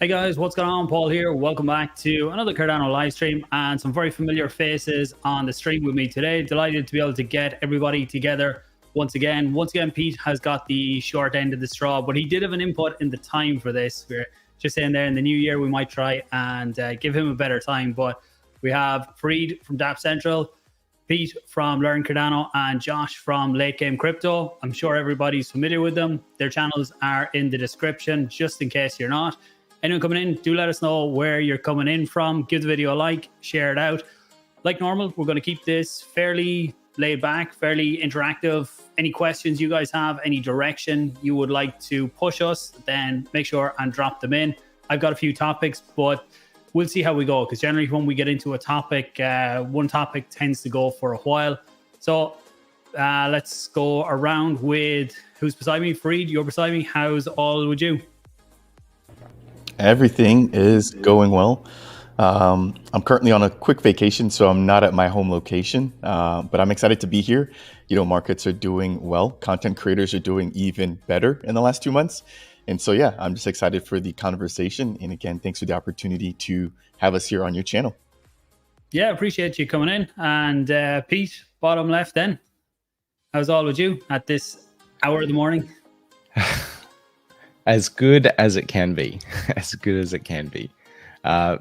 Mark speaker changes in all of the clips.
Speaker 1: Hey guys, what's going on? Paul here. Welcome back to another Cardano live stream and some very familiar faces on the stream with me today. Delighted to be able to get everybody together once again. Once again, Pete has got the short end of the straw, but he did have an input in the time for this. We're just saying there in the new year we might try and give him a better time. But we have Farid from Dapp Central, Pete from Learn Cardano, and Josh from Late Game Crypto. I'm sure everybody's familiar with them. Their channels are in the description, just in case you're not. Anyone coming in, do let us know where you're coming in from. Give the video a like, share it out. Like normal, we're going to keep this fairly laid back, fairly interactive. Any questions you guys have, any direction you would like to push us, then make sure and drop them in. I've got a few topics, but we'll see how we go, because generally when we get into a topic, one topic tends to go for a while. So let's go around with who's beside me. Farid, you're beside me. How's all with you?
Speaker 2: Everything is going well. I'm currently on a quick vacation, so I'm not at my home location, but I'm excited to be here. Markets are doing well. Content creators are doing even better in the last 2 months. And so, yeah, I'm just excited for the conversation. And again, thanks for the opportunity to have us here on your channel.
Speaker 1: Yeah, appreciate you coming in. And Pete, bottom left then. How's all with you at this hour of the morning?
Speaker 3: As good as it can be. As good as it can be.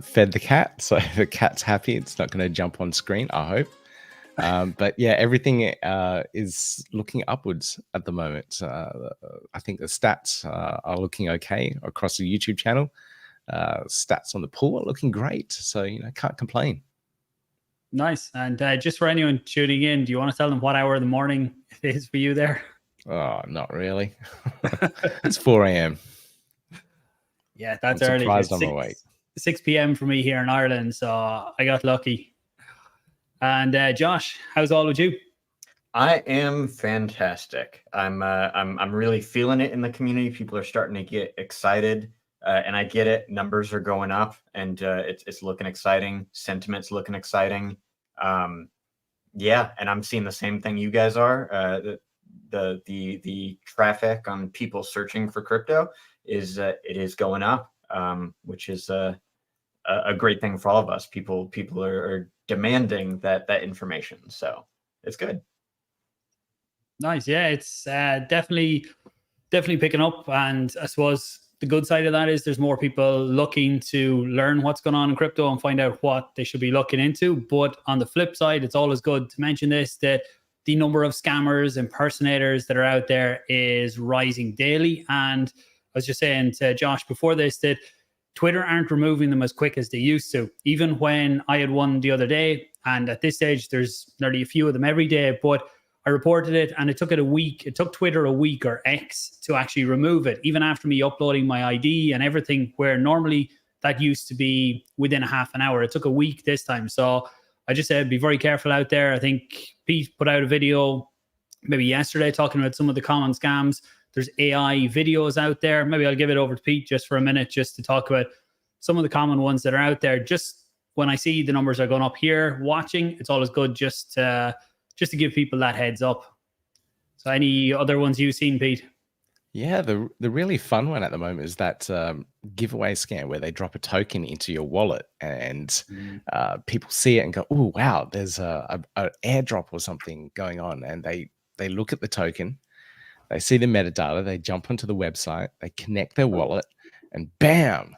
Speaker 3: Fed the cat, so the cat's happy. It's not going to jump on screen, I hope. But yeah, everything is looking upwards at the moment. I think the stats are looking okay across the YouTube channel. Stats on the pool are looking great. So, can't complain.
Speaker 1: Nice. And just for anyone tuning in, do you want to tell them what hour of the morning it is for you there?
Speaker 3: Oh, not really. It's 4 a.m.
Speaker 1: Yeah, that's
Speaker 3: I'm
Speaker 1: early.
Speaker 3: Surprised I'm awake.
Speaker 1: 6 p.m. for me here in Ireland, so I got lucky. And Josh, how's all with you?
Speaker 4: I am fantastic. I'm really feeling it in the community. People are starting to get excited, and I get it. Numbers are going up, and it's looking exciting. Sentiment's looking exciting. Yeah, and I'm seeing the same thing you guys are. The traffic on people searching for crypto it is going up, which is a great thing for all of us. People are demanding that information, so it's good.
Speaker 1: Nice. Yeah, it's definitely picking up, and I suppose the good side of that is there's more people looking to learn what's going on in crypto and find out what they should be looking into. But on the flip side, it's always good to mention this, that the number of scammers, impersonators that are out there is rising daily. And I was just saying to Josh before this that Twitter aren't removing them as quick as they used to. Even when I had one the other day, and at this stage, there's nearly a few of them every day, but I reported it and it took it a week. It took Twitter a week, or X, to actually remove it, even after me uploading my ID and everything, where normally that used to be within a half an hour. It took a week this time. So I just said, be very careful out there. I think Pete put out a video maybe yesterday talking about some of the common scams. There's AI videos out there. Maybe I'll give it over to Pete just for a minute, just to talk about some of the common ones that are out there. Just when I see the numbers are going up here watching, it's always good just to give people that heads up. So any other ones you've seen, Pete?
Speaker 3: Yeah, the really fun one at the moment is that giveaway scam where they drop a token into your wallet and people see it and go, oh, wow, there's an airdrop or something going on. And they look at the token, they see the metadata, they jump onto the website, they connect their wallet, and bam,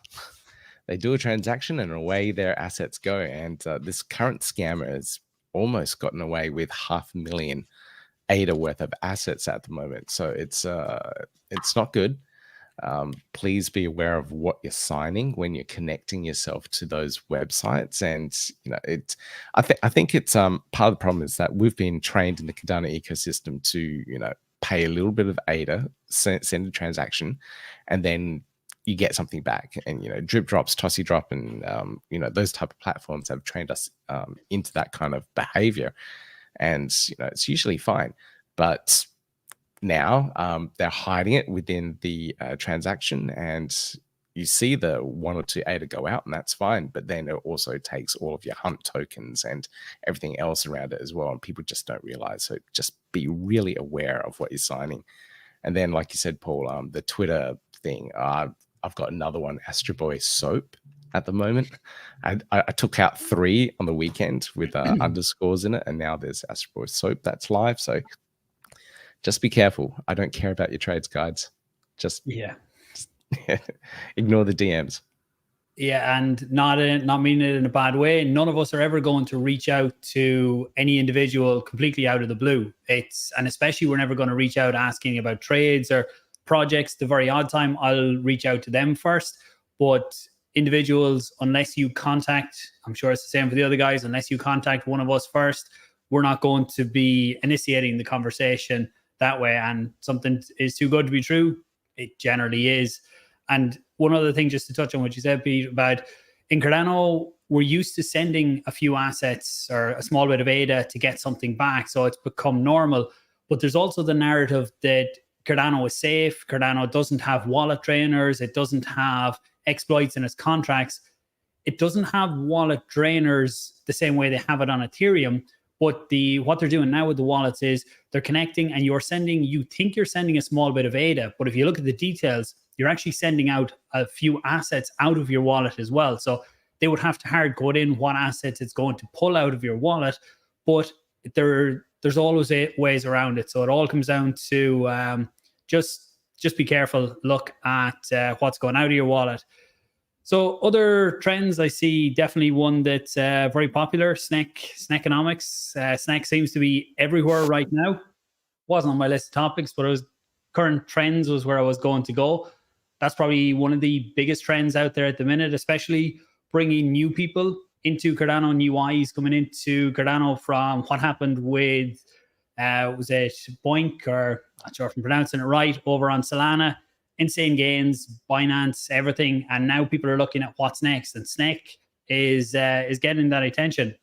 Speaker 3: they do a transaction and away their assets go. And this current scammer has almost gotten away with 500,000 ADA worth of assets at the moment. So it's not good. Please be aware of what you're signing when you're connecting yourself to those websites. And I think it's part of the problem is that we've been trained in the Cardano ecosystem to pay a little bit of ADA, send a transaction, and then you get something back. And drip drops, tossy drop, and those type of platforms have trained us into that kind of behavior. And it's usually fine, but now they're hiding it within the transaction, and you see the 1 or 2 ADA go out, and that's fine. But then it also takes all of your hunt tokens and everything else around it as well, and people just don't realize. So just be really aware of what you're signing. And then, like you said, Paul, the Twitter thing, I've got another one, Astro Boy Soap, at the moment. I took out 3 on the weekend with underscores in it, and now there's Astro Boy Soap that's live. So just be careful. I don't care about your trades guides. Just ignore the DMs.
Speaker 1: Yeah, and not meaning it in a bad way. None of us are ever going to reach out to any individual completely out of the blue. And especially we're never going to reach out asking about trades or projects. The very odd time I'll reach out to them first. But individuals, unless you contact, I'm sure it's the same for the other guys, unless you contact one of us first, we're not going to be initiating the conversation that way. And something is too good to be true, it generally is. And one other thing, just to touch on what you said, Pete, about in Cardano, we're used to sending a few assets or a small bit of ADA to get something back. So it's become normal. But there's also the narrative that Cardano is safe. Cardano doesn't have wallet drainers. It doesn't have exploits in its contracts. It doesn't have wallet drainers the same way they have it on Ethereum. But what they're doing now with the wallets is they're connecting, and you think you're sending a small bit of ADA, but if you look at the details, you're actually sending out a few assets out of your wallet as well. So they would have to hard code in what assets it's going to pull out of your wallet, but there's always ways around it. So it all comes down to just be careful. Look at what's going out of your wallet. So other trends, I see definitely one that's very popular, Snekonomics. Snek seems to be everywhere right now. Wasn't on my list of topics, but current trends was where I was going to go. That's probably one of the biggest trends out there at the minute, especially bringing new people into Cardano, new eyes coming into Cardano from what happened with, was it Boink, or not sure if I'm pronouncing it right, over on Solana. Insane gains, Binance, everything, and now people are looking at what's next. And Snek is getting that attention.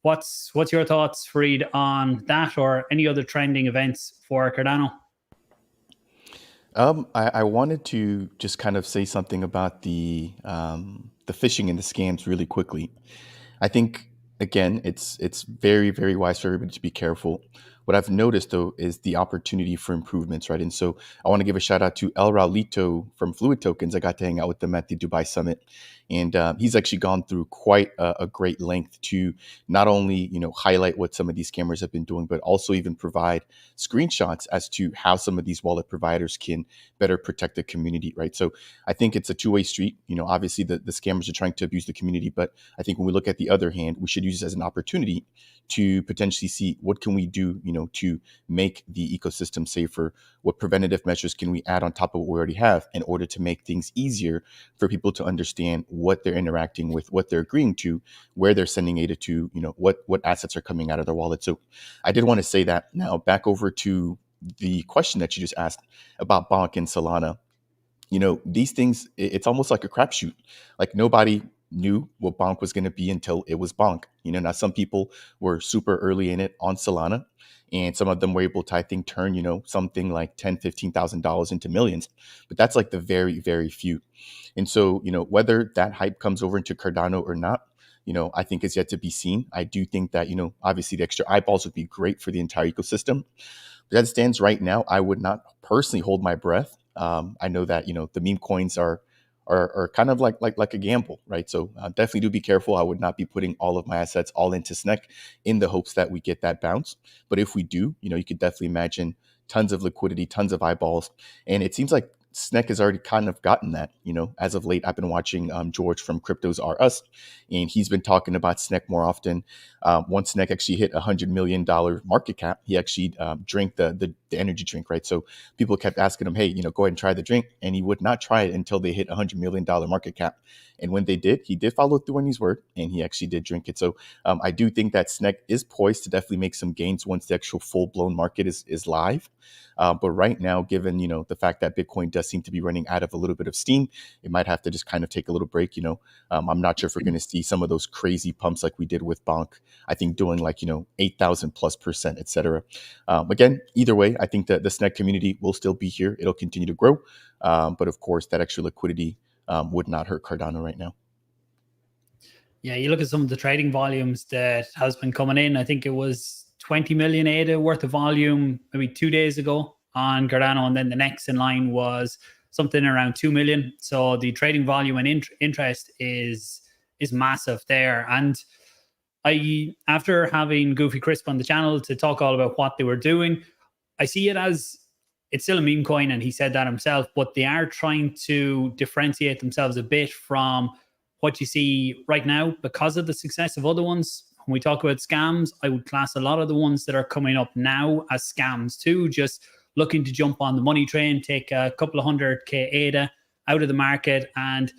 Speaker 1: What's your thoughts, Farid, on that or any other trending events for Cardano?
Speaker 2: I wanted to just kind of say something about the phishing and the scams really quickly. I think again, it's very, very wise for everybody to be careful. What I've noticed, though, is the opportunity for improvements, right? And so I want to give a shout out to El Raulito from Fluid Tokens. I got to hang out with them at the Dubai Summit. And he's actually gone through quite a great length to not only, highlight what some of these scammers have been doing, but also even provide screenshots as to how some of these wallet providers can better protect the community, right? So I think it's a two-way street. Obviously the scammers are trying to abuse the community, but I think when we look at the other hand, we should use this as an opportunity to potentially see what can we do, to make the ecosystem safer. What preventative measures can we add on top of what we already have in order to make things easier for people to understand what they're interacting with, what they're agreeing to, where they're sending ADA to, what assets are coming out of their wallet. So I did want to say that. Now back over to the question that you just asked about Bonk and Solana. These things, it's almost like a crapshoot. Like nobody knew what Bonk was going to be until it was Bonk. Now some people were super early in it on Solana, and some of them were able to, I think, turn, something like $10,000, $15,000 into millions. But that's like the very, very few. And so, whether that hype comes over into Cardano or not, I think is yet to be seen. I do think that, obviously the extra eyeballs would be great for the entire ecosystem. But as it stands right now, I would not personally hold my breath. I know that, the meme coins are kind of like a gamble, right? So definitely do be careful. I would not be putting all of my assets all into Snek in the hopes that we get that bounce. But if we do, you could definitely imagine tons of liquidity, tons of eyeballs. And it seems like Snek has already kind of gotten that. As of late, I've been watching George from Cryptos R Us, and he's been talking about Snek more often. Once Snek actually hit $100 million market cap, he actually drank the energy drink, right? So people kept asking him, hey, go ahead and try the drink. And he would not try it until they hit $100 million market cap. And when they did, he did follow through on his word, and he actually did drink it. So I do think that Snek is poised to definitely make some gains once the actual full-blown market is live. But right now, given, the fact that Bitcoin does seem to be running out of a little bit of steam, it might have to just kind of take a little break. I'm not sure if we're going to see some of those crazy pumps like we did with Bonk, I think doing like, 8,000+%, et cetera. Again, either way, I think that the Snek community will still be here. It'll continue to grow. But of course, that extra liquidity would not hurt Cardano right now.
Speaker 1: Yeah, you look at some of the trading volumes that has been coming in. I think it was 20 million ADA worth of volume maybe 2 days ago on Cardano, and then the next in line was something around 2 million. So the trading volume and interest is massive there. And after having Goofy Crisp on the channel to talk all about what they were doing, I see it as it's still a meme coin, and he said that himself, but they are trying to differentiate themselves a bit from what you see right now because of the success of other ones. When we talk about scams, I would class a lot of the ones that are coming up now as scams too, just looking to jump on the money train, take a couple of 100K ADA out of the market. And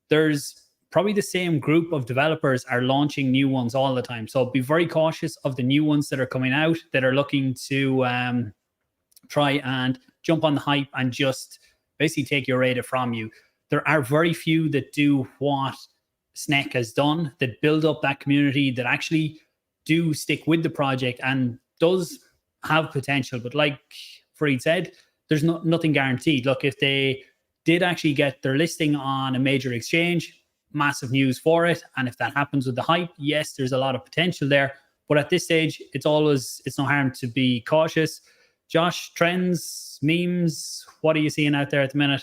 Speaker 1: there's probably the same group of developers are launching new ones all the time. So be very cautious of the new ones that are coming out that are looking to try and jump on the hype and just basically take your ADA from you. There are very few that do what Snek has done, that build up that community, that actually do stick with the project and does have potential. But like Farid said, there's nothing guaranteed. Look, if they did actually get their listing on a major exchange, massive news for it. And if that happens with the hype, yes, there's a lot of potential there. But at this stage, it's no harm to be cautious. Josh, trends, memes, what are you seeing out there at the minute?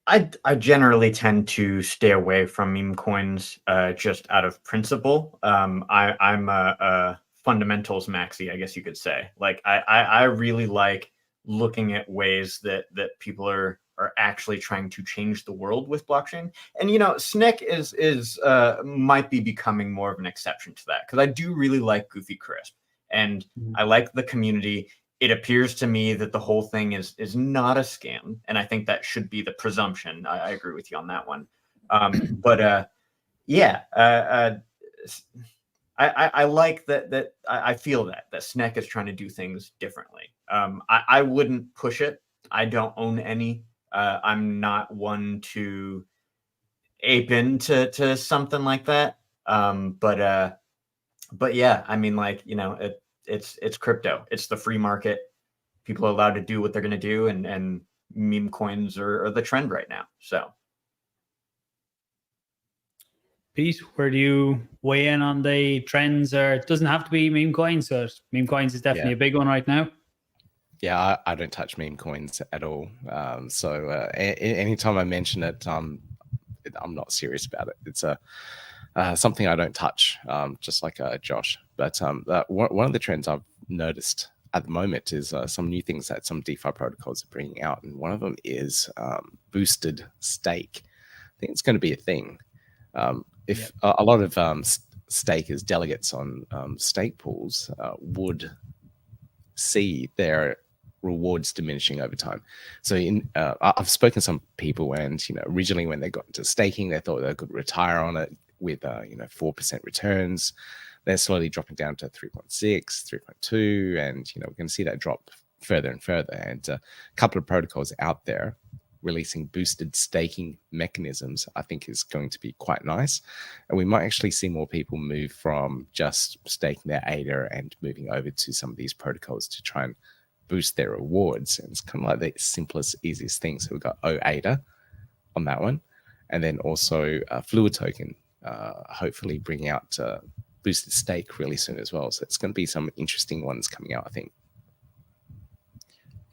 Speaker 4: I generally tend to stay away from meme coins just out of principle. I'm a fundamentals maxi, I guess you could say. Like I really like looking at ways that people are actually trying to change the world with blockchain. And Snek is might be becoming more of an exception to that, because I do really like Goofy Crisp and I like the community. It appears to me that the whole thing is not a scam, and I think that should be the presumption. I agree with you on that one. But yeah, I like that. I feel that Snek is trying to do things differently. I wouldn't push it. I don't own any. I'm not one to ape into something like that. But yeah, I mean, like, it's crypto. It's the free market. People are allowed to do what they're going to do, and meme coins are the trend right now. So,
Speaker 1: Pete, where do you weigh in on the trends? Or it doesn't have to be meme coins. So meme coins is definitely a big one right now.
Speaker 3: Yeah, I don't touch meme coins at all. So anytime I mention it, I'm not serious about it. It's something I don't touch, just like Josh. But one of the trends I've noticed at the moment is some new things that some DeFi protocols are bringing out. And one of them is boosted stake. I think it's going to be a thing. If a lot of stakers, delegates on stake pools would see their rewards diminishing over time. So I've spoken to some people, and originally when they got into staking, they thought they could retire on it with 4% returns. They're slowly dropping down to 3.6, 3.2, and we're going to see that drop further and further. And a couple of protocols out there releasing boosted staking mechanisms, I think, is going to be quite nice. And we might actually see more people move from just staking their ADA and moving over to some of these protocols to try and boost their rewards. And it's kind of like the simplest, easiest thing. So we've got OADA on that one, and then also Fluid Token, hopefully bring out boosted stake really soon as well. So it's going to be some interesting ones coming out, I think.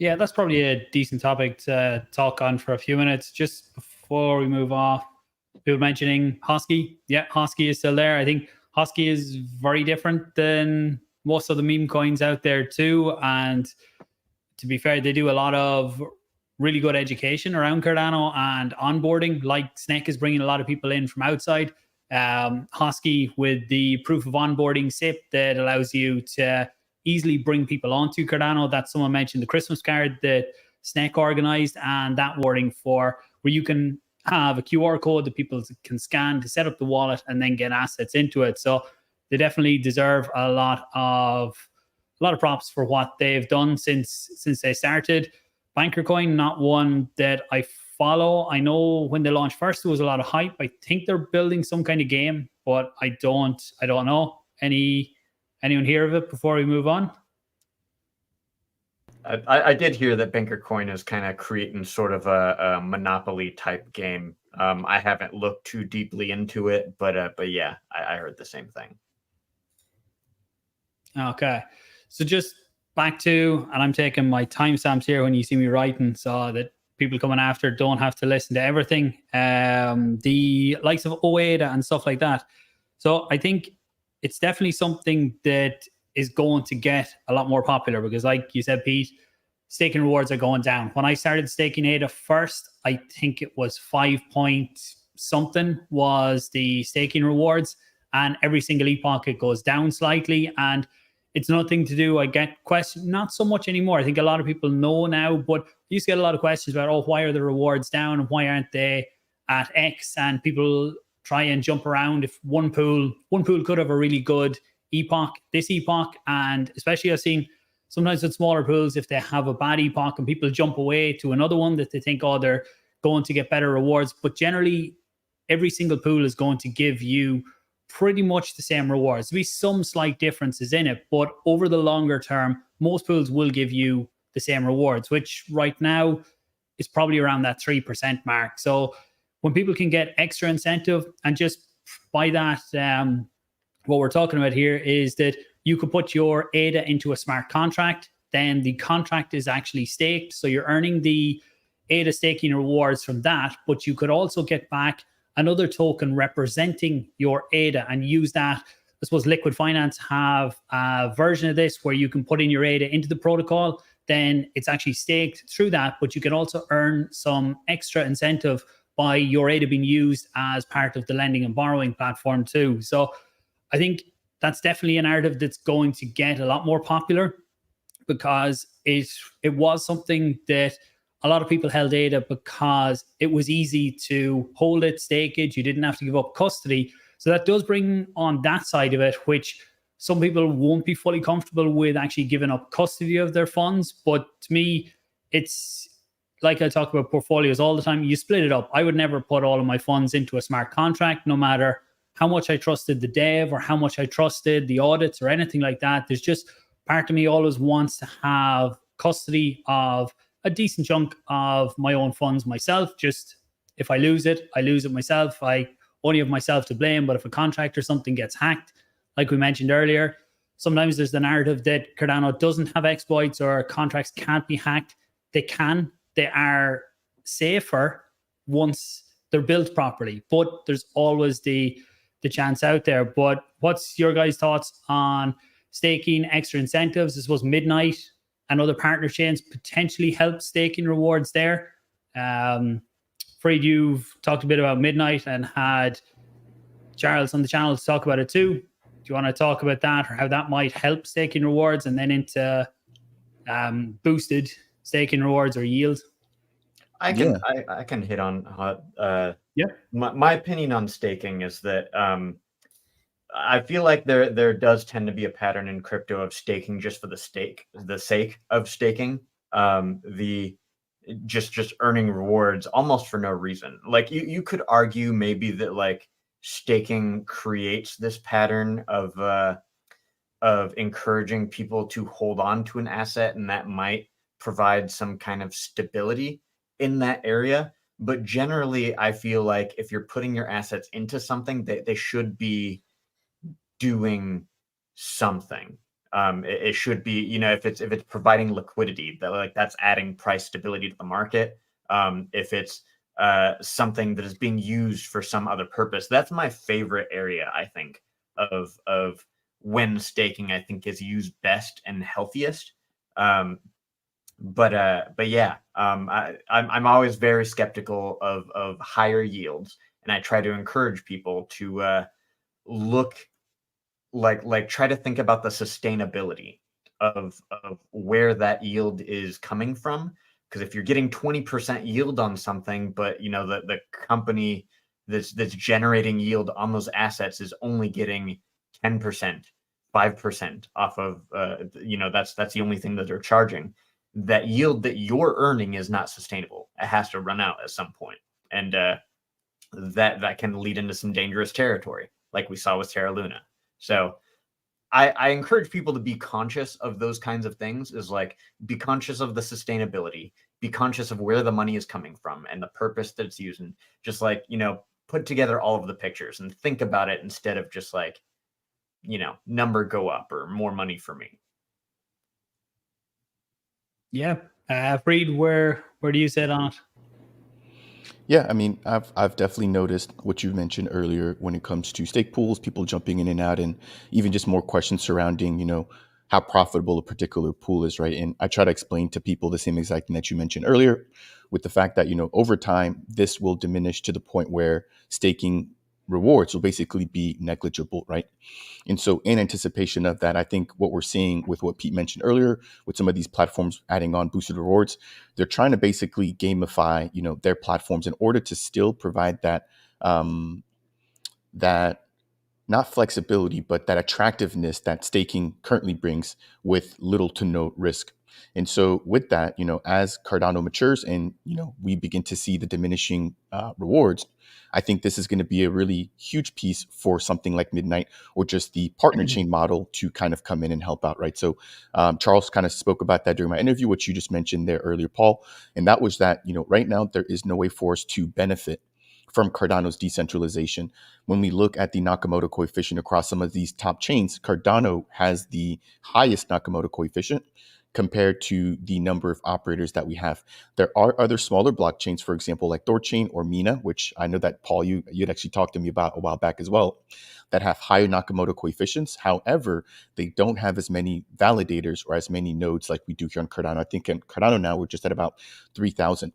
Speaker 1: Yeah, that's probably a decent topic to talk on for a few minutes. Just before we move off, people mentioning Hosky. Yeah, Hosky is still there. I think Hosky is very different than most of the meme coins out there too. And to be fair, they do a lot of really good education around Cardano and onboarding. Like Snek is bringing a lot of people in from outside. Hosky with the proof of onboarding SIP that allows you to easily bring people onto Cardano. That someone mentioned the Christmas card that Snek organized, and that wording for where you can have a QR code that people can scan to set up the wallet and then get assets into it. So they definitely deserve a lot of props for what they've done since they started. BankerCoin, not one that I follow. I know when they launched first, there was a lot of hype. I think they're building some kind of game, but I don't know. Anyone hear of it before we move on?
Speaker 4: I did hear that BankerCoin is kind of creating sort of a Monopoly type game. I haven't looked too deeply into it, but yeah, I heard the same thing.
Speaker 1: Okay, so just back to, and I'm taking my timestamps here when you see me writing, so that people coming after don't have to listen to everything. The likes of ADA and stuff like that. So I think it's definitely something that is going to get a lot more popular because, like you said, Pete, staking rewards are going down. When I started staking ADA first, I think it was 5 point something was the staking rewards, and every single epoch it goes down slightly, and it's nothing to do. I get questions, not so much anymore. I think a lot of people know now, but I used to get a lot of questions about, oh, why are the rewards down and why aren't they at X? And people try and jump around. If one pool could have a really good epoch, this epoch, and especially I've seen sometimes with smaller pools, if they have a bad epoch and people jump away to another one that they think, oh, they're going to get better rewards. But generally, every single pool is going to give you pretty much the same rewards. There'll be some slight differences in it, but over the longer term, most pools will give you the same rewards, which right now is probably around that 3% mark. So when people can get extra incentive, and just by that, what we're talking about here is that you could put your ADA into a smart contract, then the contract is actually staked. So you're earning the ADA staking rewards from that, but you could also get back another token representing your ADA and use that. I suppose Liquid Finance have a version of this where you can put in your ADA into the protocol, then it's actually staked through that, but you can also earn some extra incentive by your ADA being used as part of the lending and borrowing platform too. So I think that's definitely a narrative that's going to get a lot more popular because it was something that a lot of people held ADA because it was easy to hold it, stake it. You didn't have to give up custody. So that does bring on that side of it, which some people won't be fully comfortable with actually giving up custody of their funds. But to me, it's like I talk about portfolios all the time. You split it up. I would never put all of my funds into a smart contract, no matter how much I trusted the dev or how much I trusted the audits or anything like that. There's just part of me always wants to have custody of a decent chunk of my own funds myself. Just if I lose it myself. I only have myself to blame. But if a contract or something gets hacked, like we mentioned earlier, sometimes there's the narrative that Cardano doesn't have exploits or contracts can't be hacked. They can. They are safer once they're built properly. But there's always the chance out there. But what's your guys' thoughts on staking, extra incentives? I suppose Midnight and other partner chains potentially help staking rewards there. Farid, you've talked a bit about Midnight and had Charles on the channel to talk about it too. Do you want to talk about that or how that might help staking rewards and then into boosted staking rewards or yield?
Speaker 4: I can hit on how,
Speaker 1: yeah.
Speaker 4: My opinion on staking is that I feel like there does tend to be a pattern in crypto of staking just for the sake of staking. Just earning rewards almost for no reason. Like you could argue maybe that like staking creates this pattern of encouraging people to hold on to an asset, and that might provide some kind of stability in that area. But generally, I feel like if you're putting your assets into something, they should be doing something. It should be, you know, if it's providing liquidity, that's adding price stability to the market. If it's something that is being used for some other purpose, that's my favorite area, I think, of when staking, I think, is used best and healthiest. But yeah, I'm always very skeptical of higher yields, and I try to encourage people to look try to think about the sustainability of where that yield is coming from. Because if you're getting 20% yield on something, but you know the company that's generating yield on those assets is only getting 10%, 5% off of you know, that's the only thing that they're charging. That yield that you're earning is not sustainable. It has to run out at some point, and that can lead into some dangerous territory, like we saw with Terra Luna. So I encourage people to be conscious of those kinds of things, is like, be conscious of the sustainability, be conscious of where the money is coming from and the purpose that it's using. Just like, you know, put together all of the pictures and think about it instead of just like, you know, number go up or more money for me.
Speaker 1: Yeah. Farid, where do you sit on it?
Speaker 2: Yeah, I mean, I've definitely noticed what you mentioned earlier when it comes to stake pools, people jumping in and out, and even just more questions surrounding, how profitable a particular pool is, right? And I try to explain to people the same exact thing that you mentioned earlier, with the fact that, over time, this will diminish to the point where staking rewards will basically be negligible, right? And so, in anticipation of that, I think what we're seeing with what Pete mentioned earlier, with some of these platforms adding on boosted rewards, they're trying to basically gamify, their platforms in order to still provide that not flexibility, but that attractiveness that staking currently brings with little to no risk. And so with that, as Cardano matures and, we begin to see the diminishing rewards, I think this is going to be a really huge piece for something like Midnight or just the partner chain model to kind of come in and help out, right? So Charles kind of spoke about that during my interview, which you just mentioned there earlier, Paul. And that was that, right now there is no way for us to benefit from Cardano's decentralization. When we look at the Nakamoto coefficient across some of these top chains, Cardano has the highest Nakamoto coefficient compared to the number of operators that we have. There are other smaller blockchains, for example, like Thorchain or Mina, which I know that, Paul, you'd actually talked to me about a while back as well, that have higher Nakamoto coefficients. However, they don't have as many validators or as many nodes like we do here on Cardano. I think in Cardano now we're just at about 3,000.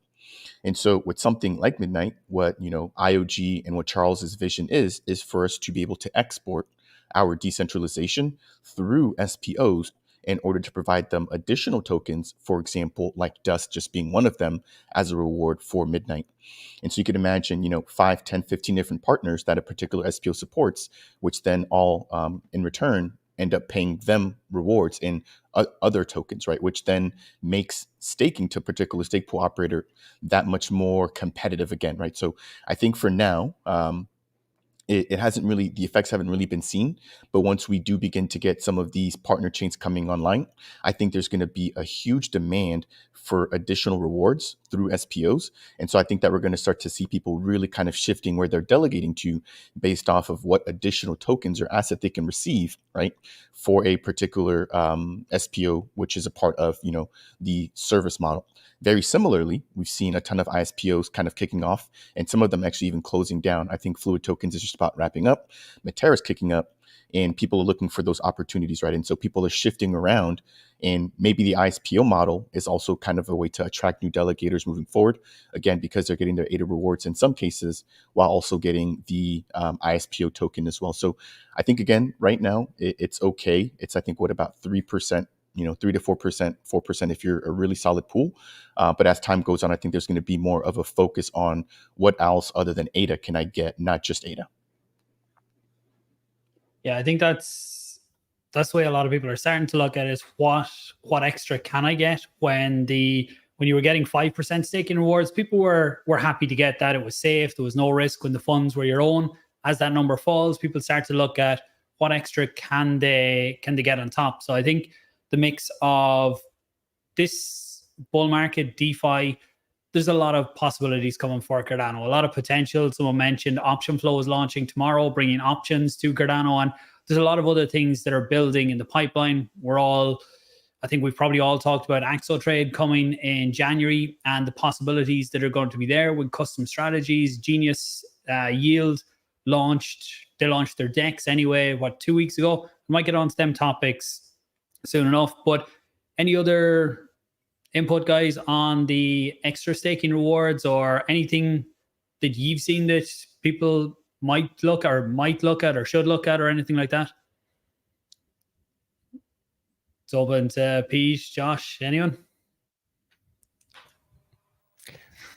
Speaker 2: And so with something like Midnight, what IOG and what Charles's vision is for us to be able to export our decentralization through SPOs in order to provide them additional tokens, for example, like Dust just being one of them as a reward for Midnight. And so you can imagine, 5, 10, 15 different partners that a particular SPO supports, which then all in return end up paying them rewards in other tokens, right? Which then makes staking to a particular stake pool operator that much more competitive again, right? So I think for now, it hasn't really, the effects haven't really been seen. But once we do begin to get some of these partner chains coming online, I think there's going to be a huge demand for additional rewards through SPOs. And so I think that we're going to start to see people really kind of shifting where they're delegating to based off of what additional tokens or asset they can receive, right, for a particular SPO, which is a part of, the service model. Very similarly, we've seen a ton of ISPOs kind of kicking off and some of them actually even closing down. I think Fluid Tokens is just about wrapping up. Matera's kicking up and people are looking for those opportunities, right? And so people are shifting around and maybe the ISPO model is also kind of a way to attract new delegators moving forward. Again, because they're getting their ADA rewards in some cases while also getting the ISPO token as well. So I think, again, right now it's okay. It's, I think, about 3%. 3 to 4%, 4% if you're a really solid pool. But as time goes on, I think there's going to be more of a focus on what else other than ADA can I get, not just ADA.
Speaker 1: Yeah, I think that's the way a lot of people are starting to look at it, is what extra can I get when you were getting 5% staking rewards, people were happy to get that. It was safe. There was no risk when the funds were your own. As that number falls, people start to look at what extra can they get on top. So I think the mix of this bull market, DeFi, there's a lot of possibilities coming for Cardano, a lot of potential. Someone mentioned option flow is launching tomorrow, bringing options to Cardano. And there's a lot of other things that are building in the pipeline. I think we've probably all talked about AXO trade coming in January and the possibilities that are going to be there with custom strategies. Genius Yield launched their dexs anyway, 2 weeks ago. We might get on to them topics soon enough. But any other input, guys, on the extra staking rewards or anything that you've seen that people might look at or should look at or anything like that? It's open to Pete, Josh, anyone?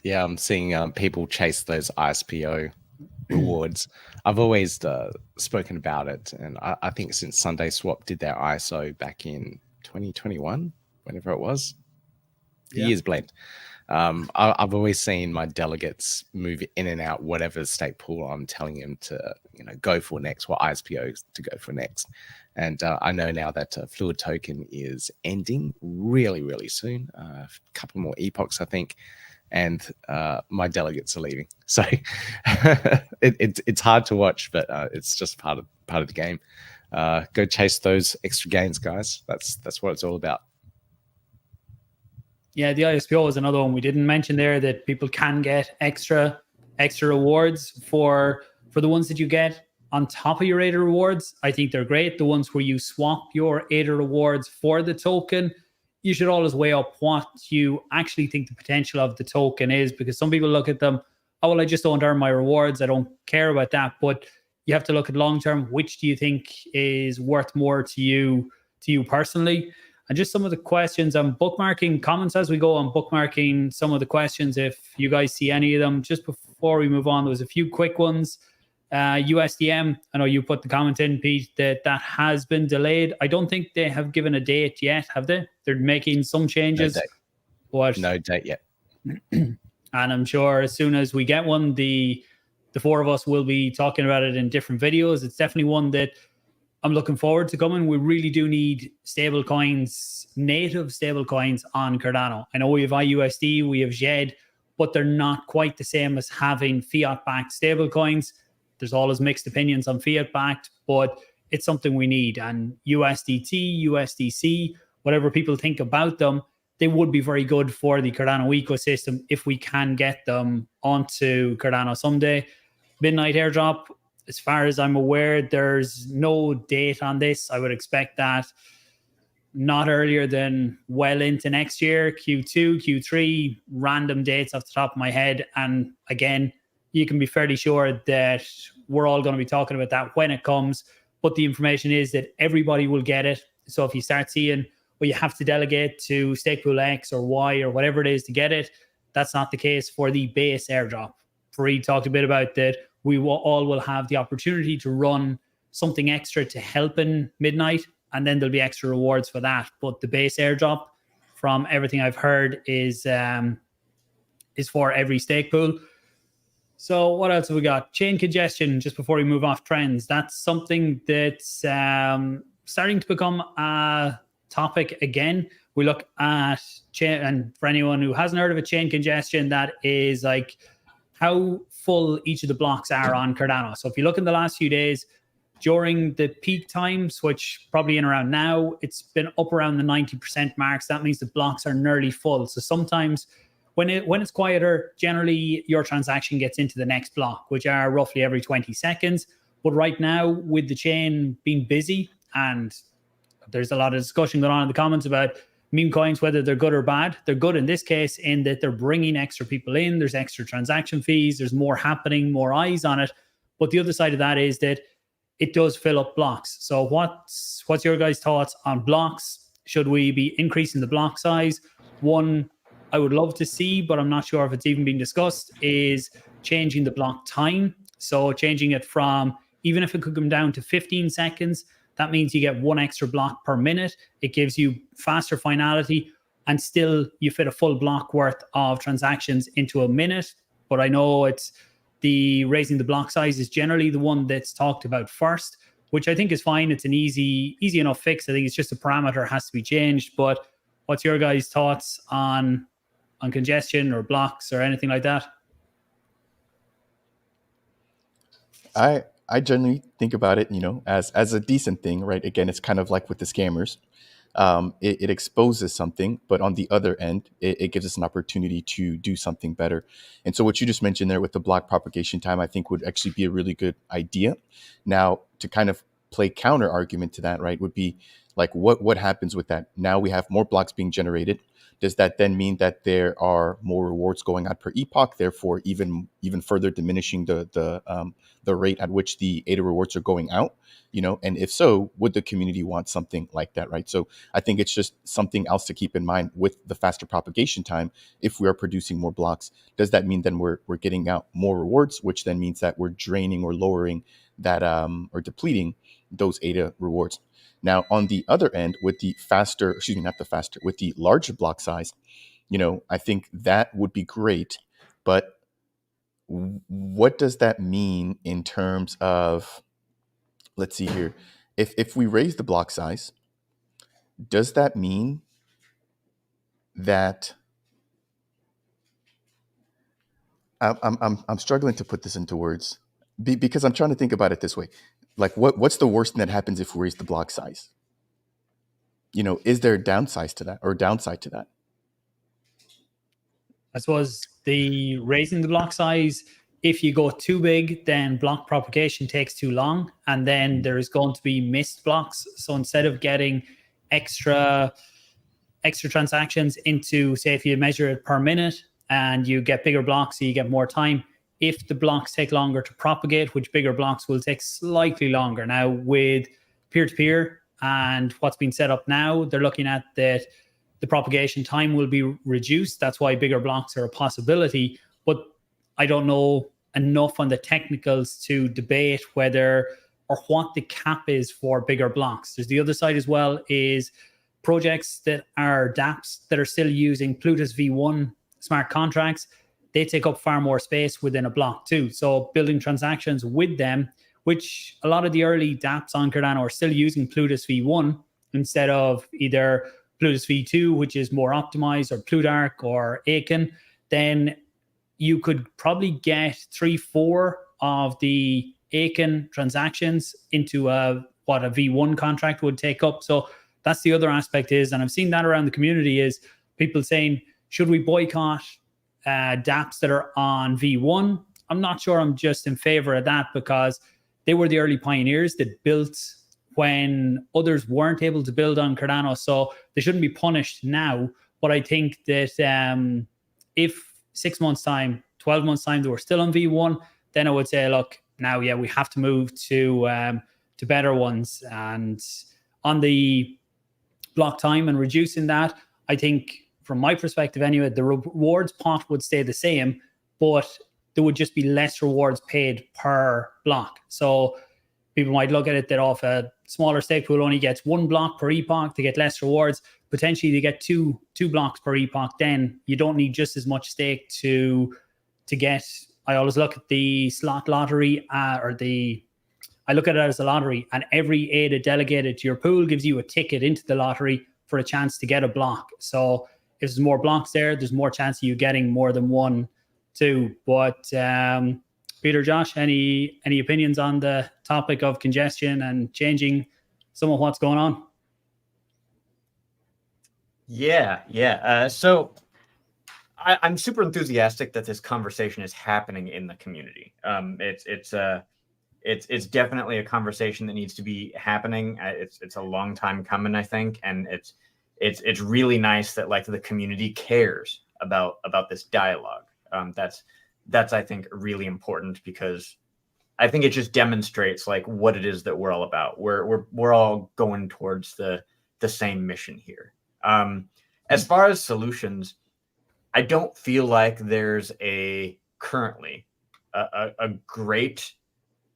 Speaker 3: Yeah, I'm seeing people chase those ISPO rewards. I've always spoken about it, and I think since Sunday Swap did their ISO back in 2021, whenever it was, the years blend. I've always seen my delegates move in and out whatever stake pool I'm telling them to go for next, what ISPO to go for next. And I know now that Fluid Token is ending really, really soon. A couple more epochs, I think. And my delegates are leaving, so it's hard to watch, but it's just part of the game. Go chase those extra gains, guys. That's what it's all about.
Speaker 1: Yeah, the ISPO is another one we didn't mention there that people can get extra extra rewards for the ones that you get on top of your ADA rewards. I think they're great. The ones where you swap your ADA rewards for the token, you should always weigh up what you actually think the potential of the token is, because some people look at them, oh, well, I just don't earn my rewards, I don't care about that. But you have to look at long term, which do you think is worth more to you personally? And just some of the questions, I'm bookmarking comments as we go. I'm bookmarking some of the questions if you guys see any of them. Just before we move on, there was a few quick ones. USDM, I know you put the comment in, Pete, that has been delayed. I don't think they have given a date yet, have they? They're making some changes.
Speaker 3: No date yet.
Speaker 1: And I'm sure as soon as we get one, the four of us will be talking about it in different videos. It's definitely one that I'm looking forward to coming. We really do need stable coins, native stable coins on Cardano. I know we have IUSD, we have ZED, but they're not quite the same as having fiat-backed stable coins. There's always mixed opinions on fiat-backed, but it's something we need. And USDT, USDC, whatever people think about them, they would be very good for the Cardano ecosystem if we can get them onto Cardano someday. Midnight airdrop, as far as I'm aware, there's no date on this. I would expect that not earlier than well into next year, Q2, Q3, random dates off the top of my head. And again, you can be fairly sure that we're all going to be talking about that when it comes. But the information is that everybody will get it. So if you start seeing, well, you have to delegate to stake pool X or Y or whatever it is to get it, that's not the case for the base airdrop. Farid talked a bit about that. We all will have the opportunity to run something extra to help in Midnight, and then there'll be extra rewards for that. But the base airdrop, from everything I've heard, is for every stake pool. So what else have we got? Chain congestion, just before we move off trends. That's something that's starting to become a topic again. We look at chain, and for anyone who hasn't heard of it, chain congestion, that is like how full each of the blocks are on Cardano. So if you look in the last few days, during the peak times, which probably in around now, it's been up around the 90% marks. That means the blocks are nearly full. So sometimes when it's quieter, generally your transaction gets into the next block, which are roughly every 20 seconds. But right now, with the chain being busy, and there's a lot of discussion going on in the comments about meme coins, whether they're good or bad. They're good in this case in that they're bringing extra people in. There's extra transaction fees. There's more happening, more eyes on it. But the other side of that is that it does fill up blocks. So what's your guys' thoughts on blocks? Should we be increasing the block size? One I would love to see, but I'm not sure if it's even being discussed, is changing the block time. So changing it from, even if it could come down to 15 seconds, that means you get one extra block per minute. It gives you faster finality, and still you fit a full block worth of transactions into a minute. But I know it's the raising the block size is generally the one that's talked about first, which I think is fine. It's an easy enough fix. I think it's just a parameter has to be changed. But what's your guys' thoughts on congestion or blocks or anything like that?
Speaker 2: I generally think about it, as a decent thing, right? Again, it's kind of like with the scammers. It exposes something, but on the other end, it gives us an opportunity to do something better. And so what you just mentioned there with the block propagation time, I think would actually be a really good idea. Now, to kind of play counter argument to that, right, would be like, what happens with that? Now we have more blocks being generated. Does that then mean that there are more rewards going out per epoch, therefore even further diminishing the rate at which the ADA rewards are going out? And if so, would the community want something like that, right? So I think it's just something else to keep in mind with the faster propagation time. If we are producing more blocks, does that mean then we're getting out more rewards, which then means that we're draining or lowering that or depleting those ADA rewards? Now, on the other end, with the with the larger block size, I think that would be great. But what does that mean in terms of, let's see here, if we raise the block size, does that mean that I'm struggling to put this into words because I'm trying to think about it this way. Like, what's the worst thing that happens if we raise the block size? Is there a downside to that?
Speaker 1: I suppose the raising the block size if you go too big, then block propagation takes too long, and then there's going to be missed blocks. So instead of getting extra transactions into, say, if you measure it per minute and you get bigger blocks, so you get more time. If the blocks take longer to propagate, which bigger blocks will take slightly longer. Now, with peer-to-peer and what's been set up now, they're looking at that the propagation time will be reduced. That's why bigger blocks are a possibility. But I don't know enough on the technicals to debate whether or what the cap is for bigger blocks. There's the other side as well, is projects that are dApps that are still using Plutus V1 smart contracts. They take up far more space within a block too. So building transactions with them, which a lot of the early dApps on Cardano are still using Plutus V1 instead of either Plutus V2, which is more optimized, or Plutarch or Aiken, then you could probably get 3-4 of the Aiken transactions into what a V1 contract would take up. So that's the other aspect is, and I've seen that around the community, is people saying, should we boycott dApps that are on V1? I'm not sure I'm just in favor of that, because they were the early pioneers that built when others weren't able to build on Cardano. So they shouldn't be punished now. But I think that if 6 months time, 12 months time, they were still on V1, then I would say, look, now, yeah, we have to move to better ones. And on the block time and reducing that, I think from my perspective anyway, the rewards pot would stay the same, but there would just be less rewards paid per block. So people might look at it that off a smaller stake pool only gets 1 block per epoch, they get less rewards. Potentially they get two blocks per epoch, then you don't need just as much stake to get. I always look at the slot lottery I look at it as a lottery, and every ADA delegated to your pool gives you a ticket into the lottery for a chance to get a block. So if there's more blocks there, there's more chance of you getting more than 1, 2. But Peter, Josh, any opinions on the topic of congestion and changing some of what's going on?
Speaker 4: Yeah. So I'm super enthusiastic that this conversation is happening in the community. It's definitely a conversation that needs to be happening. It's a long time coming, I think, and it's really nice that like the community cares about this dialogue. That's I think really important, because I think it just demonstrates like what it is that we're all about. We're all going towards the same mission here. As far as solutions, I don't feel like there's currently a great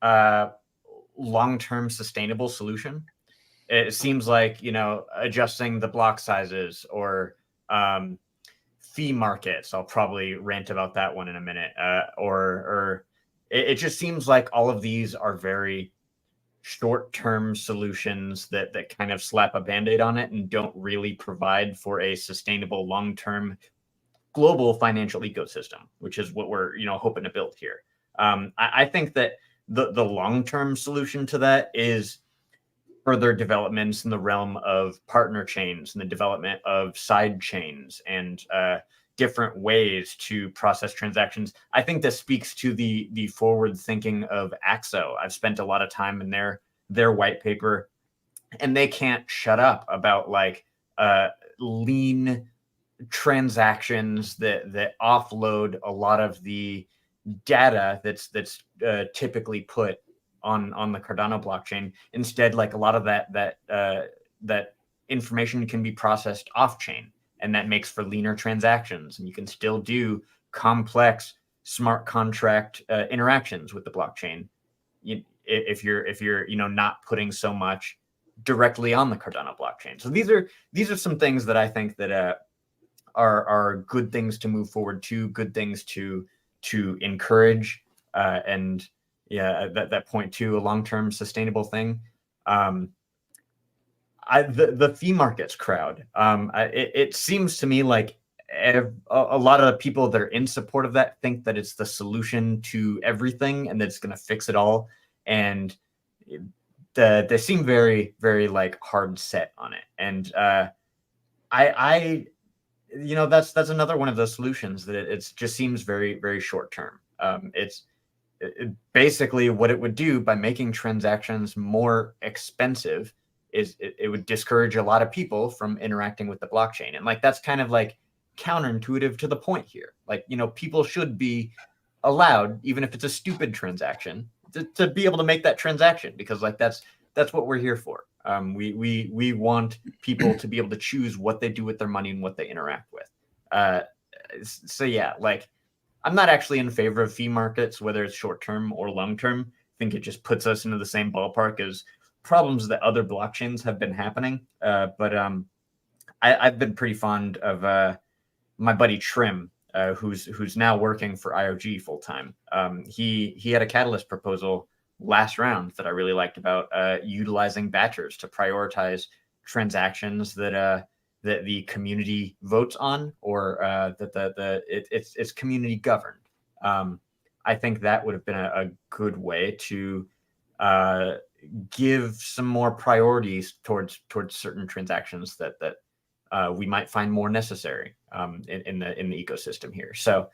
Speaker 4: long-term sustainable solution. It seems like, adjusting the block sizes or fee markets. I'll probably rant about that one in a minute. Or it just seems like all of these are very short-term solutions that kind of slap a Band-Aid on it and don't really provide for a sustainable long-term global financial ecosystem, which is what we're hoping to build here. I think that the long-term solution to that is further developments in the realm of partner chains and the development of side chains and different ways to process transactions. I think this speaks to the forward thinking of USDM. I've spent a lot of time in their white paper, and they can't shut up about like lean transactions that offload a lot of the data that's typically put on the Cardano blockchain. Instead, like a lot of that information can be processed off chain, and that makes for leaner transactions, and you can still do complex smart contract interactions with the blockchain if you're not putting so much directly on the Cardano blockchain. So these are some things that I think that are good things to move forward to, good things to encourage, and yeah, that point to a long-term sustainable thing. The fee markets crowd, it seems to me like a lot of the people that are in support of that think that it's the solution to everything and that it's going to fix it all, and they seem very, very like hard set on it. And that's another one of those solutions that it just seems very, very short term. basically what it would do by making transactions more expensive is it would discourage a lot of people from interacting with the blockchain. And like, that's kind of like counterintuitive to the point here. Like, you know, people should be allowed, even if it's a stupid transaction, to be able to make that transaction, because like that's what we're here for. We want people to be able to choose what they do with their money and what they interact with. So yeah, like, I'm not actually in favor of fee markets, whether it's short term or long term. I think it just puts us into the same ballpark as problems that other blockchains have been happening. But I've been pretty fond of my buddy Trim, who's now working for IOG full time. He had a Catalyst proposal last round that I really liked about utilizing batchers to prioritize transactions that the community votes on, or that it's community governed. I think that would have been a good way to give some more priorities towards certain transactions that we might find more necessary in the ecosystem here. So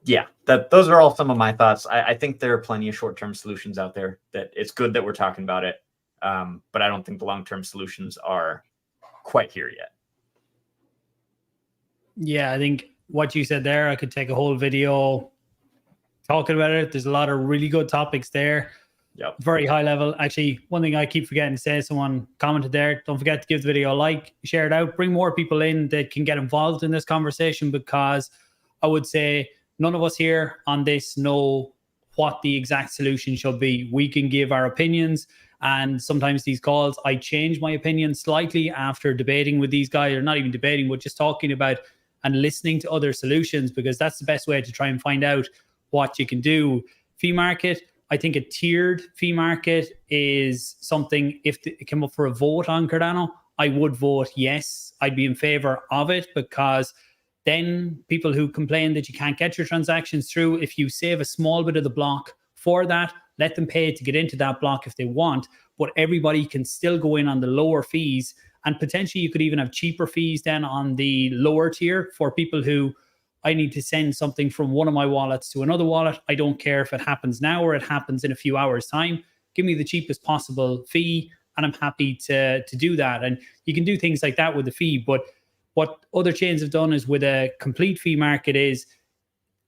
Speaker 4: yeah, those are all some of my thoughts. I think there are plenty of short-term solutions out there that it's good that we're talking about it. But I don't think the long-term solutions are quite here yet.
Speaker 1: Yeah, I think what you said there, I could take a whole video talking about it. There's a lot of really good topics there.
Speaker 4: Yep.
Speaker 1: Very high level. Actually, one thing I keep forgetting to say, someone commented there, don't forget to give the video a like, share it out, bring more people in that can get involved in this conversation, because I would say none of us here on this know what the exact solution should be. We can give our opinions, and sometimes these calls, I change my opinion slightly after debating with these guys, or not even debating, but just talking about and listening to other solutions, because that's the best way to try and find out what you can do. Fee market, I think a tiered fee market is something, if it came up for a vote on Cardano, I would vote yes. I'd be in favor of it, because then people who complain that you can't get your transactions through, if you save a small bit of the block for that, let them pay to get into that block if they want, but everybody can still go in on the lower fees. And potentially you could even have cheaper fees then on the lower tier for people who, I need to send something from one of my wallets to another wallet. I don't care if it happens now or it happens in a few hours' time. Give me the cheapest possible fee, and I'm happy to do that. And you can do things like that with the fee. But what other chains have done is, with a complete fee market, is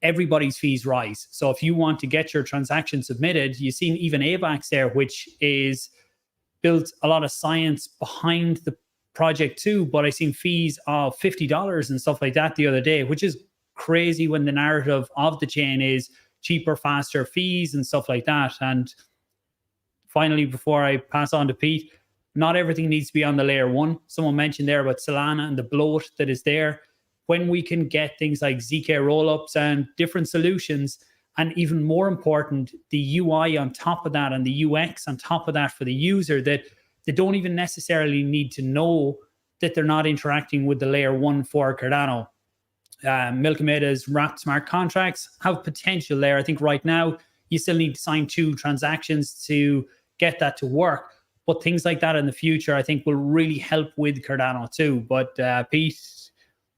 Speaker 1: everybody's fees rise. So if you want to get your transaction submitted, you've seen even AVAX there, which is built a lot of science behind the project too. But I seen fees of $50 and stuff like that the other day, which is crazy when the narrative of the chain is cheaper, faster fees and stuff like that. And finally, before I pass on to Pete, not everything needs to be on the layer one. Someone mentioned there about Solana and the bloat that is there. When we can get things like ZK rollups and different solutions, and even more important, the UI on top of that and the UX on top of that for the user, that they don't even necessarily need to know that they're not interacting with the layer one for Cardano. Milkamada's wrapped smart contracts have potential there. I think right now you still need to sign 2 transactions to get that to work. But things like that in the future, I think, will really help with Cardano too. But Pete,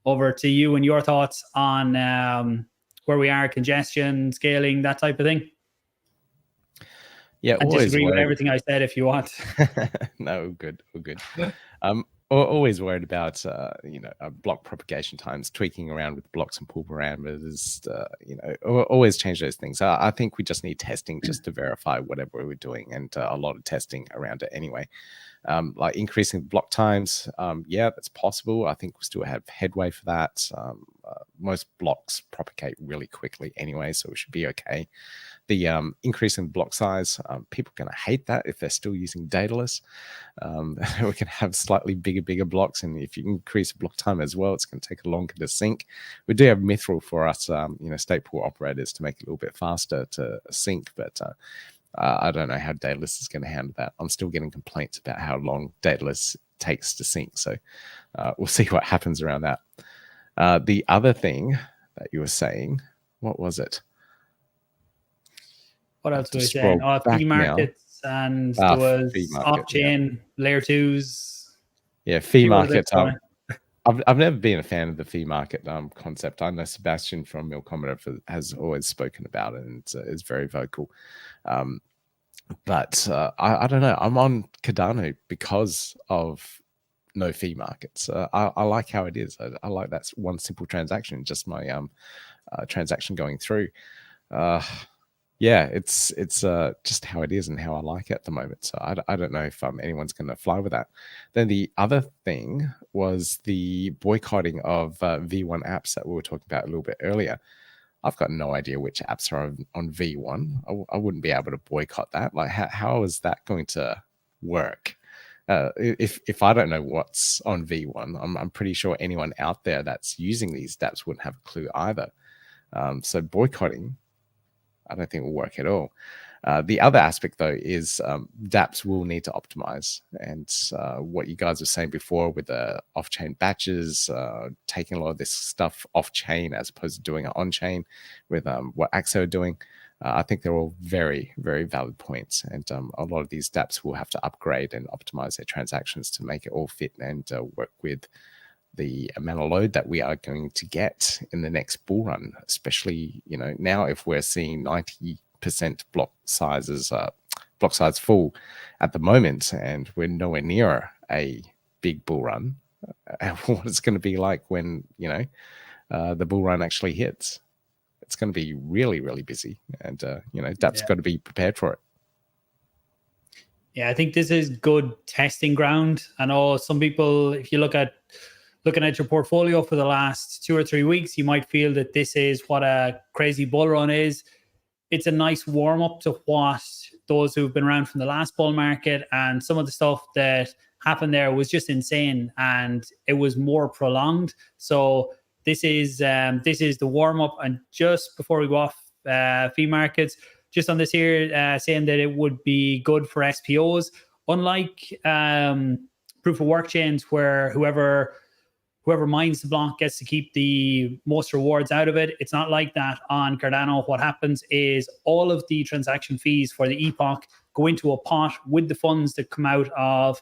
Speaker 1: over to you and your thoughts on where we are, congestion, scaling, that type of thing.
Speaker 3: Yeah,
Speaker 1: and disagree with everything I said if you want.
Speaker 3: No, good, good. Always worried about block propagation times, tweaking around with blocks and pool parameters. Always change those things. I think we just need testing just to verify whatever we're doing, and a lot of testing around it anyway. Like increasing block times, yeah, that's possible. I think we still have headway for that. Most blocks propagate really quickly anyway, so we should be okay. The increasing block size, people are going to hate that if they're still using dataless. We can have slightly bigger blocks, and if you increase block time as well, it's going to take longer to sync. We do have Mithril for us, state pool operators, to make it a little bit faster to sync, but I don't know how dataless is going to handle that. I'm still getting complaints about how long dataless takes to sync, so we'll see what happens around that. The other thing that you were saying, what was it?
Speaker 1: What else was I saying? Fee markets, and there was off-chain layer 2s.
Speaker 3: Yeah, fee markets. I've never been a fan of the fee market concept. I know Sebastian from Milcometer has always spoken about it and is very vocal. But I don't know. I'm on Cardano because of no fee markets. I like how it is. I like that one simple transaction, just my transaction going through. Yeah, it's just how it is and how I like it at the moment. So I don't know if anyone's going to fly with that. Then the other thing was the boycotting of V1 apps that we were talking about a little bit earlier. I've got no idea which apps are on V1. I wouldn't be able to boycott that. Like, how is that going to work? If I don't know what's on V1, I'm pretty sure anyone out there that's using these dApps wouldn't have a clue either. So boycotting, I don't think will work at all. The other aspect, though, is dApps will need to optimize. And what you guys were saying before with the off-chain batches, taking a lot of this stuff off-chain as opposed to doing it on-chain with what AXO are doing, I think they're all very, very valid points. And a lot of these dApps will have to upgrade and optimize their transactions to make it all fit and work with the amount of load that we are going to get in the next bull run, especially, now if we're seeing 90% block size full at the moment, and we're nowhere near a big bull run. What it's going to be like when the bull run actually hits? It's going to be really, really busy, and dApp's got to be prepared for it.
Speaker 1: Yeah, I think this is good testing ground. I know some people, if you looking at your portfolio for the last 2 or 3 weeks, you might feel that this is what a crazy bull run is. It's a nice warm up to what those who've been around from the last bull market, and some of the stuff that happened there was just insane, and it was more prolonged. So this is the warm up. And just before we go off fee markets, just on this here, saying that it would be good for SPOs, unlike proof of work chains where whoever mines the block gets to keep the most rewards out of it. It's not like that on Cardano. What happens is all of the transaction fees for the epoch go into a pot with the funds that come out of,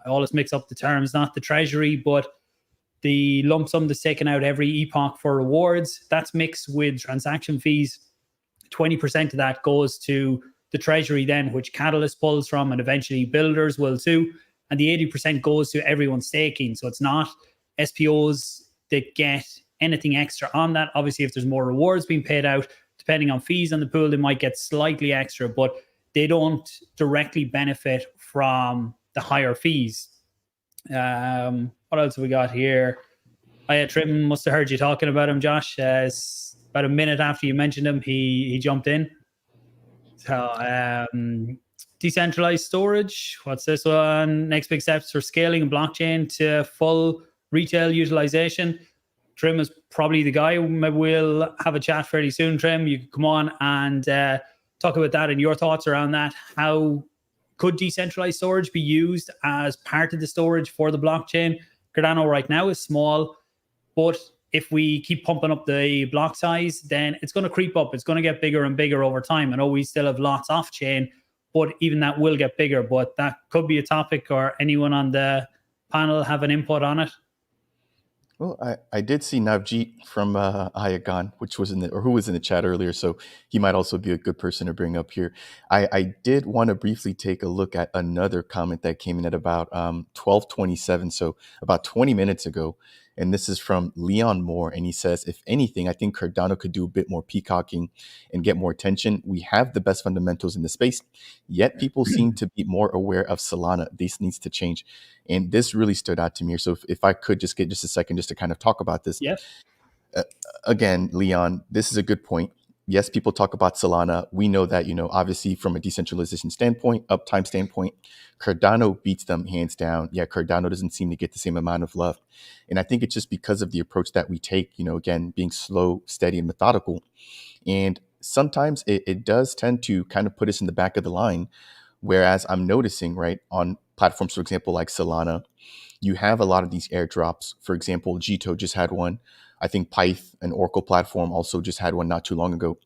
Speaker 1: I always mix up the terms, not the treasury, but the lump sum that's taken out every epoch for rewards. That's mixed with transaction fees. 20% of that goes to the treasury then, which Catalyst pulls from, and eventually builders will too. And the 80% goes to everyone staking. So it's not SPOs that get anything extra on that. Obviously, if there's more rewards being paid out, depending on fees on the pool, they might get slightly extra, but they don't directly benefit from the higher fees. What else have we got here? Trim must have heard you talking about him, Josh. About a minute after you mentioned him, he jumped in. So decentralized storage. What's this one? Next big steps for scaling and blockchain to full retail utilization. Trim is probably the guy. Maybe we'll have a chat fairly soon, Trim. You can come on and talk about that and your thoughts around that. How could decentralized storage be used as part of the storage for the blockchain? Cardano right now is small, but if we keep pumping up the block size, then it's going to creep up. It's going to get bigger and bigger over time. I know we still have lots off chain, but even that will get bigger. But that could be a topic, or anyone on the panel have an input on it?
Speaker 2: Well, I did see Navjeet from Ayagon, who was in the chat earlier, so he might also be a good person to bring up here. I did want to briefly take a look at another comment that came in at about 12:27, so about 20 minutes ago. And this is from Leon Moore, and he says, if anything, I think Cardano could do a bit more peacocking and get more attention. We have the best fundamentals in the space, yet people seem to be more aware of Solana. This needs to change. And this really stood out to me. So if I could just get just a second just to kind of talk about this.
Speaker 1: Yes.
Speaker 2: Again, Leon, this is a good point. Yes, people talk about Solana. We know that, obviously from a decentralization standpoint, uptime standpoint, Cardano beats them hands down. Yeah, Cardano doesn't seem to get the same amount of love. And I think it's just because of the approach that we take, again, being slow, steady, and methodical. And sometimes it does tend to kind of put us in the back of the line. Whereas I'm noticing, right, on platforms, for example, like Solana, you have a lot of these airdrops. For example, Jito just had one. I think Pyth, an Oracle platform, also just had one not too long ago.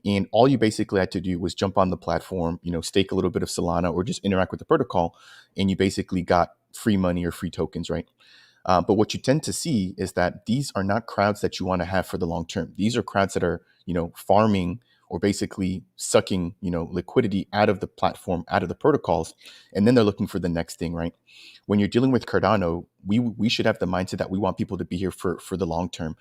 Speaker 2: And all you basically had to do was jump on the platform, stake a little bit of Solana or just interact with the protocol, and you basically got free money or free tokens, right? But what you tend to see is that these are not crowds that you want to have for the long term. These are crowds that are, farming or basically sucking, liquidity out of the platform, out of the protocols, and then they're looking for the next thing, right? When you're dealing with Cardano, we should have the mindset that we want people to be here for the long term.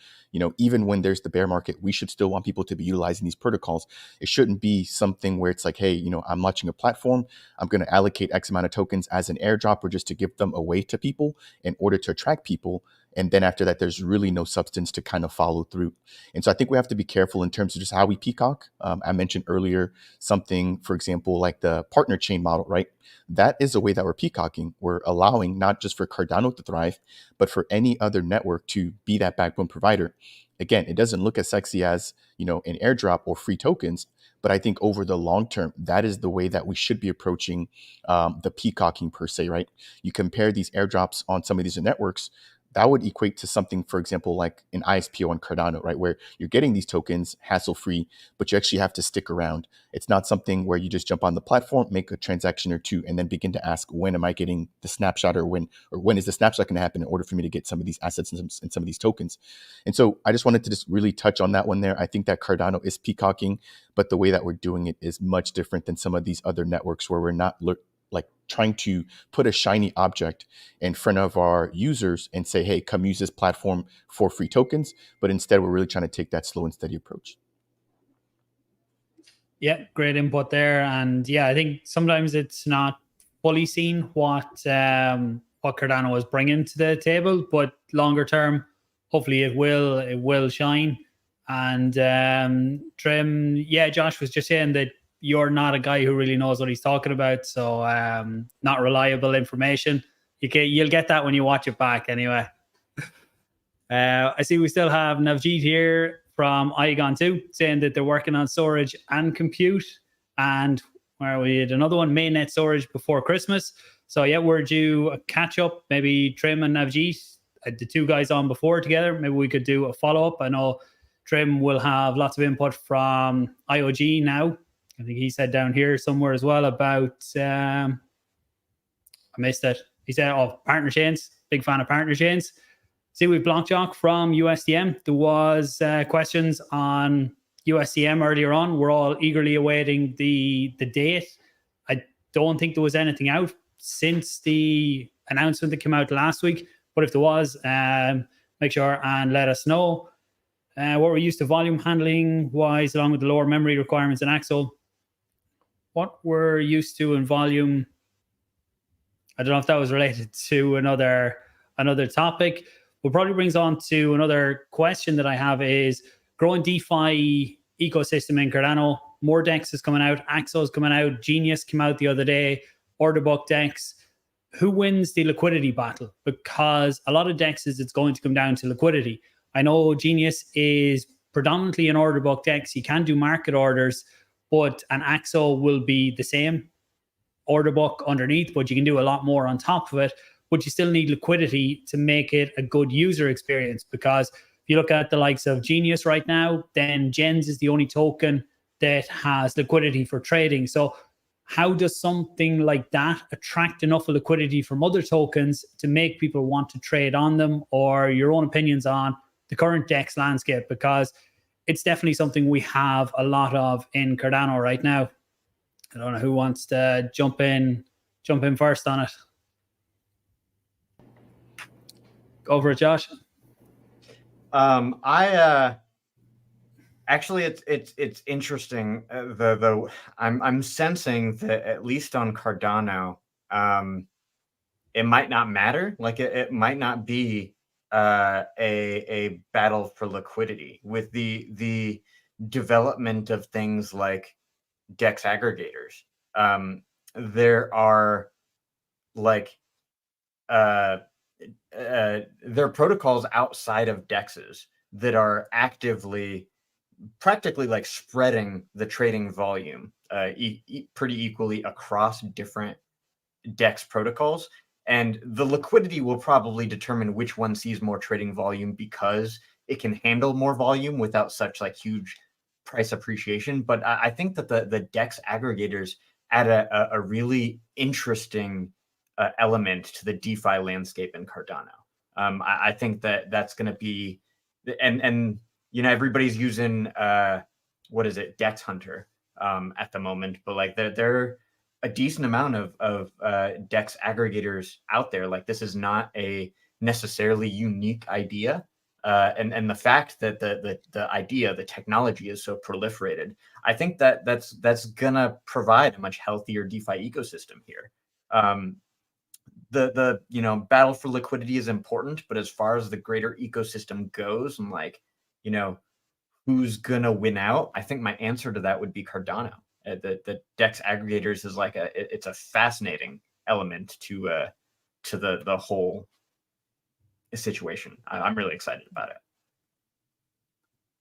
Speaker 2: Even when there's the bear market, we should still want people to be utilizing these protocols. It shouldn't be something where it's like, hey, I'm launching a platform, I'm going to allocate X amount of tokens as an airdrop or just to give them away to people in order to attract people. And then after that, there's really no substance to kind of follow through. And so I think we have to be careful in terms of just how we peacock. I mentioned earlier something, for example, like the partner chain model, right? That is a way that we're peacocking. We're allowing not just for Cardano to thrive, but for any other network to be that backbone provider. Again, it doesn't look as sexy as, an airdrop or free tokens, but I think over the long term, that is the way that we should be approaching the peacocking per se, right? You compare these airdrops on some of these networks, that would equate to something, for example, like an ISPO on Cardano, right? Where you're getting these tokens hassle-free, but you actually have to stick around. It's not something where you just jump on the platform, make a transaction or two, and then begin to ask, when am I getting the snapshot, or when is the snapshot going to happen in order for me to get some of these assets and some of these tokens? And so I just wanted to just really touch on that one there. I think that Cardano is peacocking, but the way that we're doing it is much different than some of these other networks where we're not like trying to put a shiny object in front of our users and say, hey, come use this platform for free tokens. But instead, we're really trying to take that slow and steady approach.
Speaker 1: Yeah, great input there. And yeah, I think sometimes it's not fully seen what Cardano is bringing to the table, but longer term, hopefully it will shine. And Trim, yeah, Josh was just saying that you're not a guy who really knows what he's talking about, so not reliable information. You'll get that when you watch it back anyway. I see we still have Navjeet here from Igon 2 saying that they're working on storage and compute, and where we had another one, mainnet storage before Christmas. So yeah, we're due a catch up, maybe Trim and Navjeet, the two guys on before together. Maybe we could do a follow up. I know Trim will have lots of input from IOG now. I think he said down here somewhere as well about, I missed it. He said, partner chains, big fan of partner chains. See, we Blockjock from USDM. There was questions on USDM earlier on. We're all eagerly awaiting the date. I don't think there was anything out since the announcement that came out last week. But if there was, make sure and let us know. What we're used to volume handling wise, along with the lower memory requirements in Axel. What we're used to in volume, I don't know if that was related to another topic. What probably brings on to another question that I have is growing DeFi ecosystem in Cardano. More DEX is coming out. Axo is coming out. Genius came out the other day. Orderbook DEX. Who wins the liquidity battle? Because a lot of DEXs, it's going to come down to liquidity. I know Genius is predominantly an Orderbook DEX. You can do market orders, but an Axo will be the same Orderbook underneath, but you can do a lot more on top of it. But you still need liquidity to make it a good user experience, because if you look at the likes of Genius right now, then Gens is the only token that has liquidity for trading. So how does something like that attract enough liquidity from other tokens to make people want to trade on them? Or your own opinions on the current DEX landscape, because it's definitely something we have a lot of in Cardano right now. I don't know who wants to jump in first on it. Go for it, Josh.
Speaker 4: Actually, it's interesting. I'm sensing that at least on Cardano, it might not matter. Like it might not be a battle for liquidity with the development of things like DEX aggregators. There are like there are protocols outside of DEXs that are actively, practically like spreading the trading volume pretty equally across different DEX protocols. And the liquidity will probably determine which one sees more trading volume, because it can handle more volume without such like huge price appreciation. But I think that the DEX aggregators add a really interesting element to the DeFi landscape in Cardano. I think that that's going to be, and you know, everybody's using what is it, Dex Hunter at the moment, but like there are a decent amount of Dex aggregators out there. Like this is not a necessarily unique idea. And the fact that the idea, the technology is so proliferated, I think that that's gonna provide a much healthier DeFi ecosystem here. The you know, battle for liquidity is important, but as far as the greater ecosystem goes, and like, you know, who's gonna win out, I think my answer to that would be Cardano. The Dex aggregators is like it's a fascinating element to the whole situation. I'm really excited about it.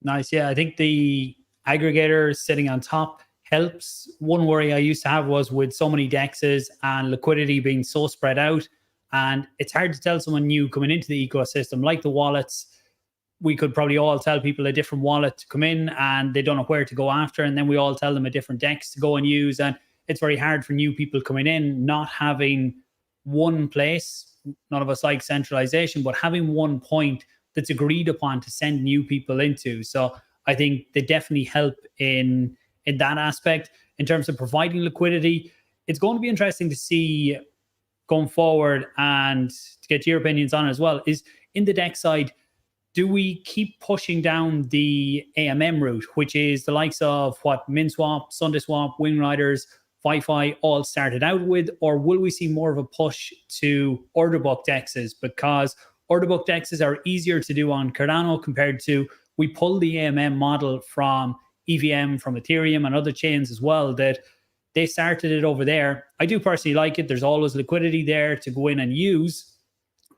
Speaker 1: Nice. Yeah, I think the aggregator sitting on top helps. One worry I used to have was with so many dexes and liquidity being so spread out, and it's hard to tell someone new coming into the ecosystem, like the wallets. We could probably all tell people a different wallet to come in and they don't know where to go after, and then we all tell them a different dex to go and use, and it's very hard for new people coming in not having one place. None of us like centralization, but having one point that's agreed upon to send new people into. So I think they definitely help in that aspect. In terms of providing liquidity, it's going to be interesting to see going forward, and to get your opinions on it as well, is in the deck side, do we keep pushing down the AMM route, which is the likes of what MinSwap, SundaeSwap, Wing Riders, Fi all started out with, or will we see more of a push to Orderbook dexes? Because Orderbook dexes are easier to do on Cardano compared to, we pull the AMM model from EVM, from Ethereum and other chains as well, that they started it over there. I do personally like it. There's always liquidity there to go in and use,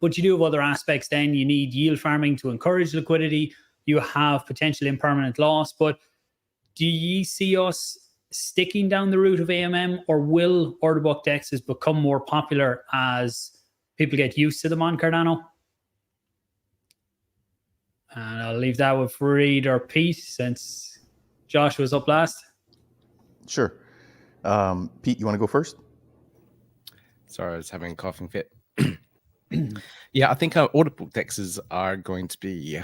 Speaker 1: but you do have other aspects. Then you need yield farming to encourage liquidity. You have potential impermanent loss. But do you see us sticking down the route of AMM, or will Orderbook dexes become more popular as people get used to them on Cardano? And I'll leave that with Farid or Pete, since Josh was up last.
Speaker 2: Sure. Pete, you want to go first?
Speaker 3: Sorry, I was having a coughing fit. Yeah, I think Orderbook dexes are going to be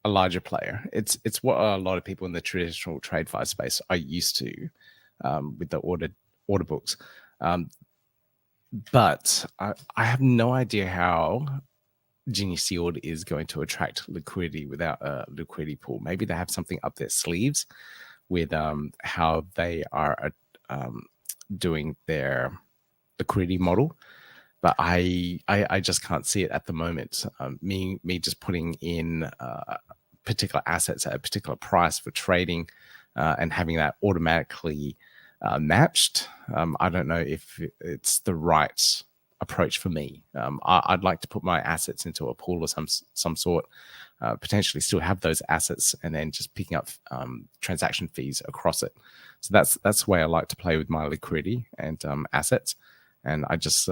Speaker 3: a larger player. It's what a lot of people in the traditional TradeFi space are used to with the order books. But I have no idea how Genius Yield is going to attract liquidity without a liquidity pool. Maybe they have something up their sleeves with how they are doing their liquidity model. But I just can't see it at the moment. Me just putting in particular assets at a particular price for trading and having that automatically matched. I don't know if it's the right approach for me. I'd like to put my assets into a pool of some sort, potentially still have those assets, and then just picking up transaction fees across it. So that's the way I like to play with my liquidity and assets. And I just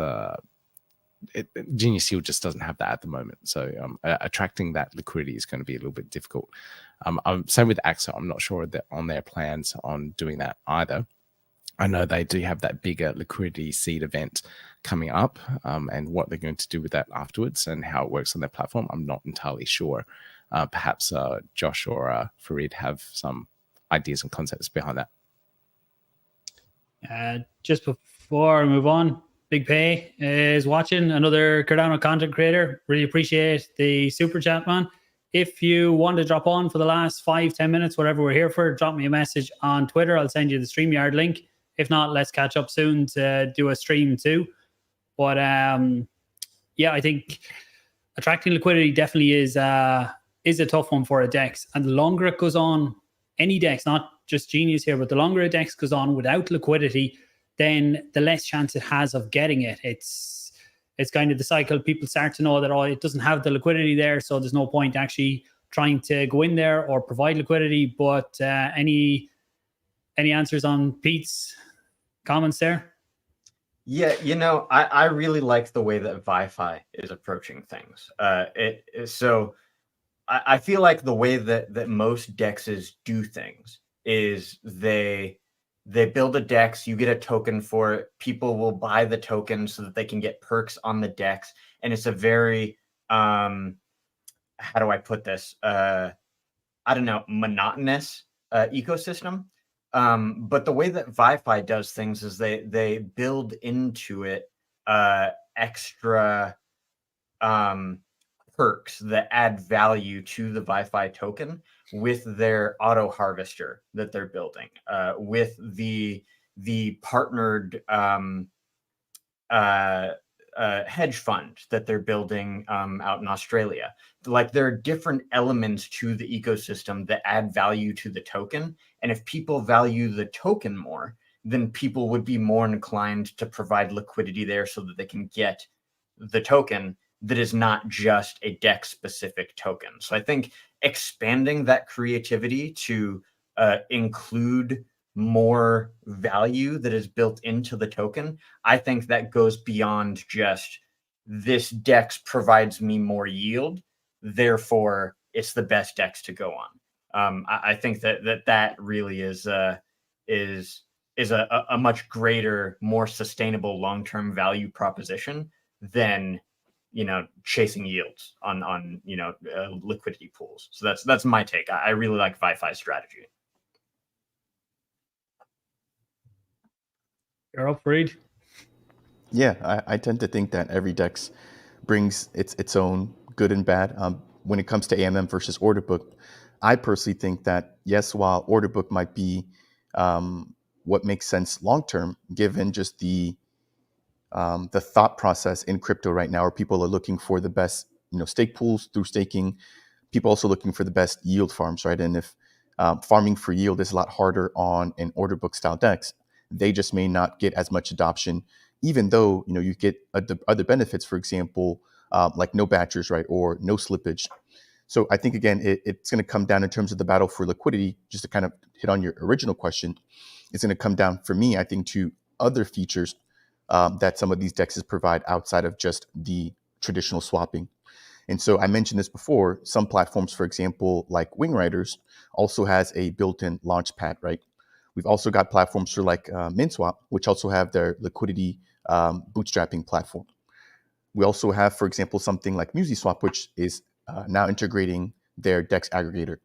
Speaker 3: Genius Yield just doesn't have that at the moment. So attracting that liquidity is going to be a little bit difficult. Same with AXO. I'm not sure that on their plans on doing that either. I know they do have that bigger liquidity seed event coming up, and what they're going to do with that afterwards and how it works on their platform, I'm not entirely sure. Perhaps Josh or Farid have some ideas and concepts behind that.
Speaker 1: Just before I move on, Big Pay is watching, another Cardano content creator. Really appreciate the super chat, man. If you want to drop on for the last 5-10 minutes, whatever we're here for, drop me a message on Twitter. I'll send you the StreamYard link. If not, let's catch up soon to do a stream too. But yeah, I think attracting liquidity definitely is a tough one for a DEX. And the longer it goes on, any DEX, not just Genius here, but the longer a DEX goes on without liquidity, then the less chance it has of getting it. It's kind of the cycle. People start to know that, oh, it doesn't have the liquidity there, so there's no point actually trying to go in there or provide liquidity. But any answers on Pete's comments there?
Speaker 4: Yeah, you know, I really like the way that Wi-Fi is approaching things. So I feel like the way that most dexes do things is they build a dex, you get a token for it, people will buy the token so that they can get perks on the dex, and it's a very how do I put this? I don't know, monotonous ecosystem. But the way that ViFi does things is they build into it extra perks that add value to the ViFi token with their auto harvester that they're building, with the partnered hedge fund that they're building out in Australia. Like, there are different elements to the ecosystem that add value to the token. And if people value the token more, then people would be more inclined to provide liquidity there so that they can get the token that is not just a DEX specific token. So I think expanding that creativity to include more value that is built into the token, I think that goes beyond just this DEX provides me more yield, therefore it's the best DEX to go on. I think that really is a much greater, more sustainable long-term value proposition than chasing yields on liquidity pools. So that's my take. I really like ViFi's strategy.
Speaker 1: You're up, Farid.
Speaker 2: Yeah, I tend to think that every DEX brings its own good and bad. When it comes to AMM versus Orderbook, I personally think that, yes, while Orderbook might be what makes sense long term, given just the thought process in crypto right now, where people are looking for the best stake pools through staking, people also looking for the best yield farms, right? And if farming for yield is a lot harder on an Orderbook style DEX, they just may not get as much adoption, even though you get other benefits, for example, like no batchers, right, or no slippage. So I think, again, it's going to come down in terms of the battle for liquidity. Just to kind of hit on your original question, it's going to come down for me, I think, to other features that some of these DEXs provide outside of just the traditional swapping. And so I mentioned this before, some platforms, for example, like Wingriders, also has a built-in launch pad, right? We've also got platforms for like MinSwap, which also have their liquidity bootstrapping platform. We also have, for example, something like MusiSwap, which is now integrating their DEX aggregator.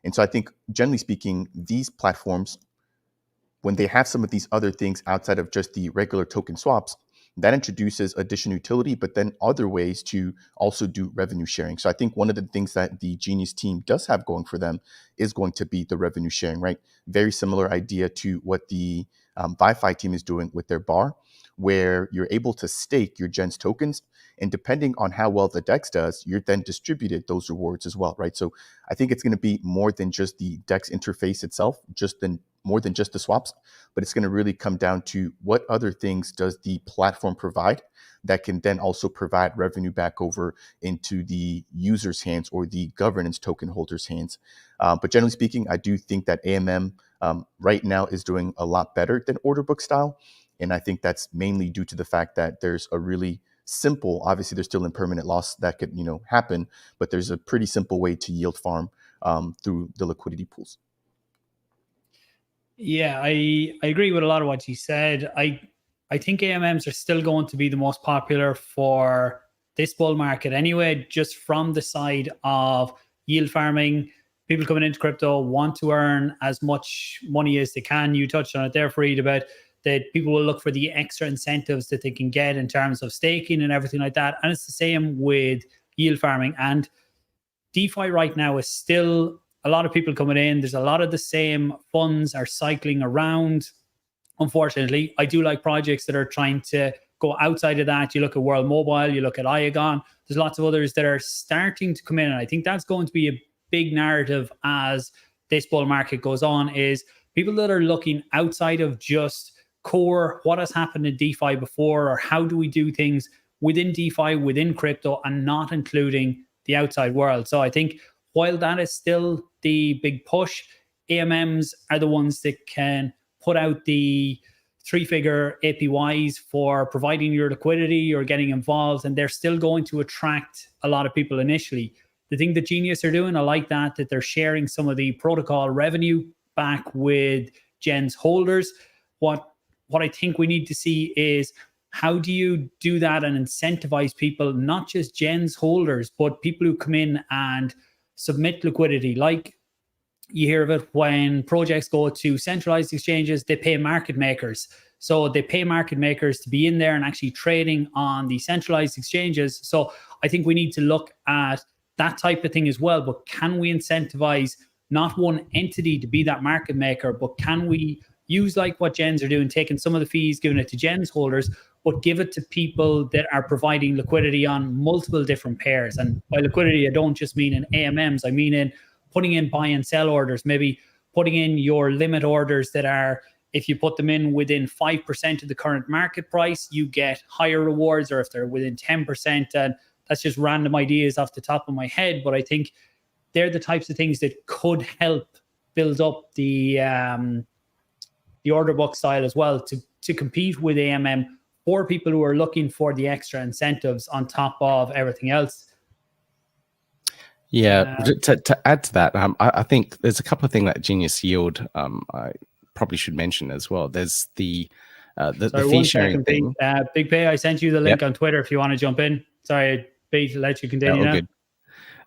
Speaker 2: And so I think, generally speaking, these platforms, when they have some of these other things outside of just the regular token swaps, that introduces additional utility, but then other ways to also do revenue sharing. So I think one of the things that the Genius team does have going for them is going to be the revenue sharing, right? Very similar idea to what the ViFi team is doing with their bar, where you're able to stake your Gens tokens, and depending on how well the DEX does, you're then distributed those rewards as well, right? So I think it's going to be more than just the DEX interface itself, more than just the swaps, but it's going to really come down to what other things does the platform provide that can then also provide revenue back over into the user's hands or the governance token holders' hands. But generally speaking, I do think that AMM right now is doing a lot better than Orderbook style. And I think that's mainly due to the fact that there's a really simple, obviously there's still impermanent loss that could happen, but there's a pretty simple way to yield farm through the liquidity pools.
Speaker 1: Yeah, I agree with a lot of what you said. I think AMMs are still going to be the most popular for this bull market anyway, just from the side of yield farming. People coming into crypto want to earn as much money as they can. You touched on it there, Farid, about that people will look for the extra incentives that they can get in terms of staking and everything like that. And it's the same with yield farming. And DeFi right now is still a lot of people coming in. There's a lot of the same funds are cycling around. Unfortunately, I do like projects that are trying to go outside of that. You look at World Mobile, you look at Iagon. There's lots of others that are starting to come in. And I think that's going to be a big narrative as this bull market goes on, is people that are looking outside of just core, what has happened in DeFi before, or how do we do things within DeFi, within crypto, and not including the outside world. So I think while that is still the big push, AMMs are the ones that can put out the 3-figure APYs for providing your liquidity or getting involved, and they're still going to attract a lot of people initially. The thing that Genius are doing, I like that they're sharing some of the protocol revenue back with Gens holders. What I think we need to see is how do you do that and incentivize people, not just gens holders, but people who come in and submit liquidity? Like, you hear of it when projects go to centralized exchanges, they pay market makers. So they pay market makers to be in there and actually trading on the centralized exchanges. So I think we need to look at that type of thing as well. But can we incentivize not one entity to be that market maker, but can we use like what gens are doing, taking some of the fees, giving it to gens holders, but give it to people that are providing liquidity on multiple different pairs? And by liquidity, I don't just mean in AMMs, I mean in putting in buy and sell orders, maybe putting in your limit orders that are, if you put them in within 5% of the current market price, you get higher rewards, or if they're within 10%. And that's just random ideas off the top of my head. But I think they're the types of things that could help build up the order book style as well, to compete with AMM for people who are looking for the extra incentives on top of everything else.
Speaker 3: Yeah, to add to that, I think there's a couple of things that Genius Yield I probably should mention as well. There's the fee sharing thing.
Speaker 1: Big Pay, I sent you the link on Twitter if you want to jump in. Sorry, B, to let you continue now.
Speaker 3: Good.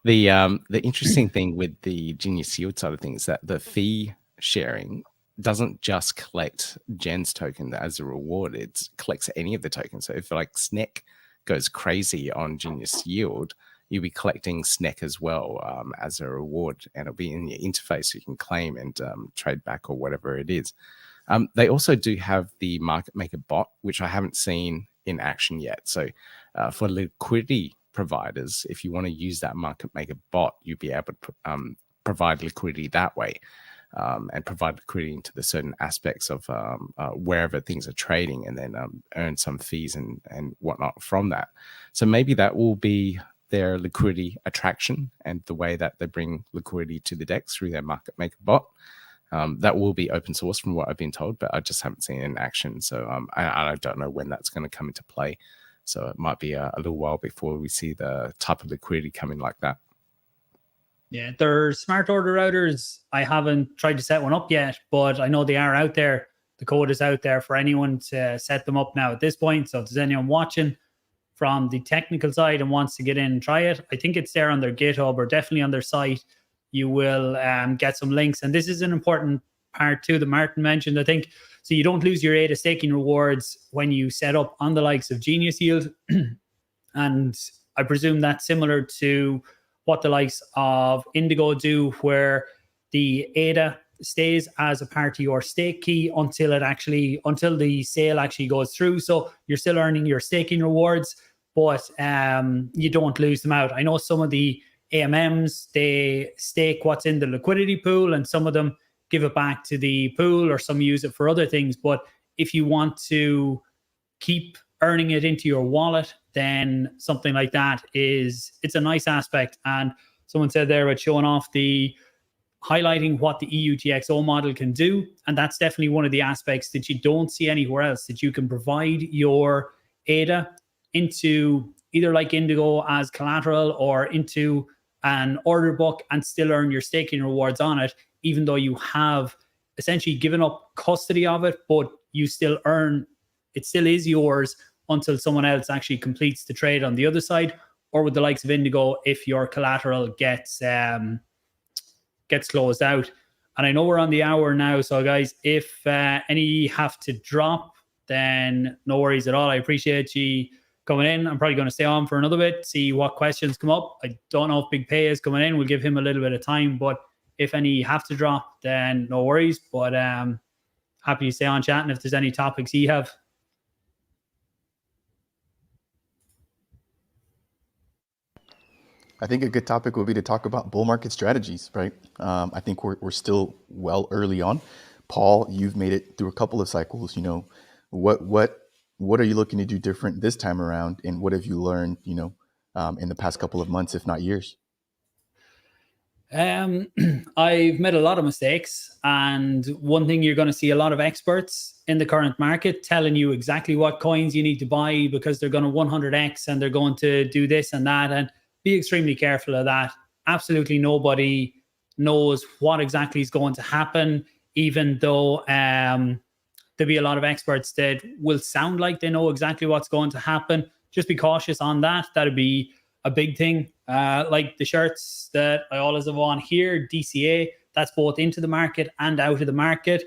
Speaker 3: The interesting thing with the Genius Yield side of things is that the fee sharing doesn't just collect Gen's token as a reward, it collects any of the tokens. So if like Snek goes crazy on Genius Yield, you'll be collecting Snek as well as a reward, and it'll be in your interface so you can claim and trade back or whatever it is. They also do have the market maker bot, which I haven't seen in action yet. So for liquidity providers, if you want to use that market maker bot, you'll be able to provide liquidity that way. And provide liquidity into the certain aspects of wherever things are trading, and then earn some fees and whatnot from that. So maybe that will be their liquidity attraction, and the way that they bring liquidity to the DEX through their market maker bot. That will be open source from what I've been told, but I just haven't seen it in action. So I don't know when that's going to come into play. So it might be a little while before we see the type of liquidity come in like that.
Speaker 1: Yeah, they're smart order routers. I haven't tried to set one up yet, but I know they are out there. The code is out there for anyone to set them up now at this point. So if there's anyone watching from the technical side and wants to get in and try it, I think it's there on their GitHub or definitely on their site. You will get some links. And this is an important part too that Martin mentioned, I think. So you don't lose your ADA staking rewards when you set up on the likes of Genius Yield. And I presume that's similar to what the likes of Indigo do, where the ADA stays as a part of your stake key until the sale actually goes through. So you're still earning your staking rewards, but you don't lose them out. I know some of the AMMs, they stake what's in the liquidity pool, and some of them give it back to the pool, or some use it for other things. But if you want to keep earning it into your wallet, then something like that it's a nice aspect. And someone said there about showing off highlighting what the eUTXO model can do. And that's definitely one of the aspects that you don't see anywhere else, that you can provide your ADA into either like Indigo as collateral or into an order book and still earn your staking rewards on it, even though you have essentially given up custody of it, but you still earn, it still is yours until someone else actually completes the trade on the other side, or with the likes of Indigo, if your collateral gets closed out. And I know we're on the hour now, so guys, if any have to drop, then no worries at all. I appreciate you coming in. I'm probably going to stay on for another bit, see what questions come up. I don't know if Big Pay is coming in. We'll give him a little bit of time, but if any have to drop, then no worries. But happy to stay on chatting if there's any topics you have.
Speaker 2: I think a good topic would be to talk about bull market strategies, right? I think we're still well early on. Paul, you've made it through a couple of cycles. You know, what are you looking to do different this time around, and what have you learned, you know, in the past couple of months, if not years?
Speaker 1: I've made a lot of mistakes, and one thing you're going to see a lot of experts in the current market telling you exactly what coins you need to buy because they're going to 100x and they're going to do this and that, and be extremely careful of that. Absolutely nobody knows what exactly is going to happen, even though there'll be a lot of experts that will sound like they know exactly what's going to happen. Just be cautious on that. That'd be a big thing. Like the shirts that I always have on here, DCA, that's both into the market and out of the market.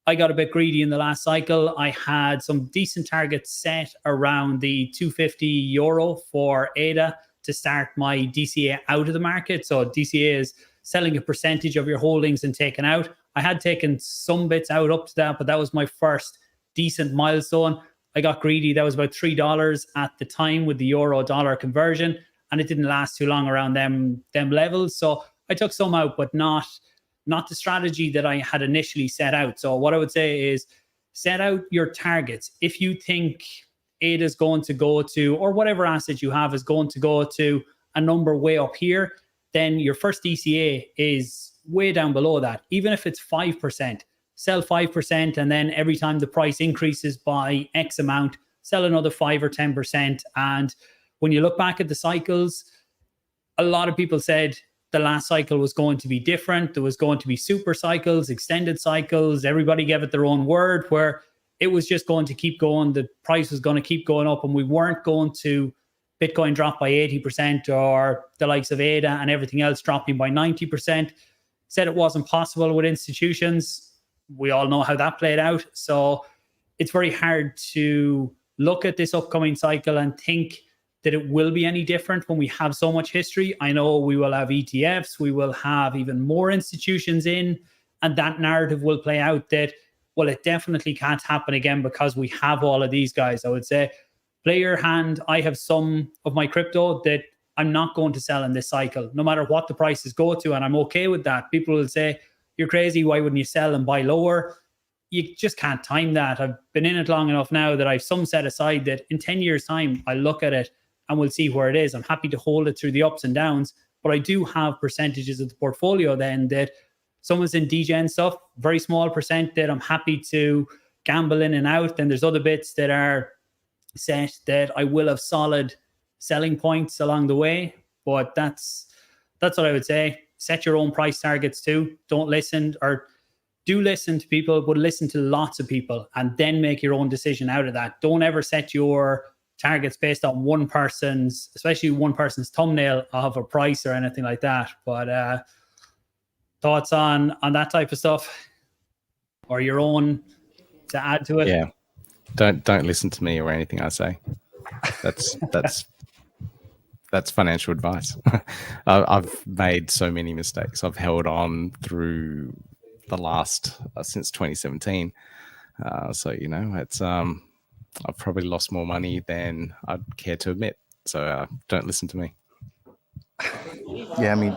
Speaker 1: I got a bit greedy in the last cycle. I had some decent targets set around the 250 euro for ADA to start my DCA out of the market. So DCA is selling a percentage of your holdings and taking out. I had taken some bits out up to that, but that was my first decent milestone. I got greedy. That was about $3 at the time with the euro dollar conversion, and it didn't last too long around them levels. So I took some out, but not the strategy that I had initially set out. So what I would say is set out your targets. If you think ADA is going to go to, or whatever asset you have is going to go to a number way up here, then your first DCA is way down below that. Even if it's 5%, sell 5%, and then every time the price increases by X amount, sell another 5 or 10%. And when you look back at the cycles, a lot of people said the last cycle was going to be different. There was going to be super cycles, extended cycles. Everybody gave it their own word, where it was just going to keep going. The price was going to keep going up, and we weren't going to Bitcoin drop by 80% or the likes of ADA and everything else dropping by 90%. Said it wasn't possible with institutions. We all know how that played out. So it's very hard to look at this upcoming cycle and think that it will be any different when we have so much history. I know we will have ETFs, we will have even more institutions in, and that narrative will play out that, well, it definitely can't happen again because we have all of these guys. I would say, play your hand. I have some of my crypto that I'm not going to sell in this cycle, no matter what the prices go to, and I'm okay with that. People will say, you're crazy, why wouldn't you sell and buy lower? You just can't time that. I've been in it long enough now that I've some set aside that in 10 years' time, I look at it and we'll see where it is. I'm happy to hold it through the ups and downs, but I do have percentages of the portfolio then that someone's in degen stuff, very small percent that I'm happy to gamble in and out. Then there's other bits that are set that I will have solid selling points along the way. But that's what I would say. Set your own price targets too. Don't listen, or do listen to people, but listen to lots of people and then make your own decision out of that. Don't ever set your targets based on one person's, especially one person's thumbnail of a price or anything like that. But thoughts on that type of stuff, or your own to add to it?
Speaker 3: Yeah, don't listen to me or anything I say. That's financial advice. I've made so many mistakes. I've held on through the last since 2017. So it's I've probably lost more money than I'd care to admit. So don't listen to me.
Speaker 2: Yeah, I mean,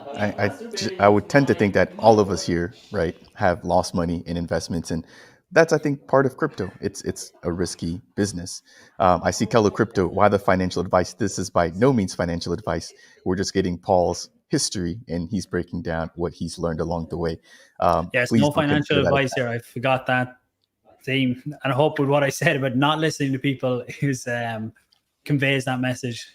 Speaker 2: I would tend to think that all of us here, right, have lost money in investments, and that's, I think, part of crypto. It's a risky business. I see Kello Crypto. Why the financial advice? This is by no means financial advice. We're just getting Paul's history, and he's breaking down what he's learned along the way.
Speaker 1: Yes, no financial advice here. I forgot that theme, and I hope with what I said about not listening to people is conveys that message.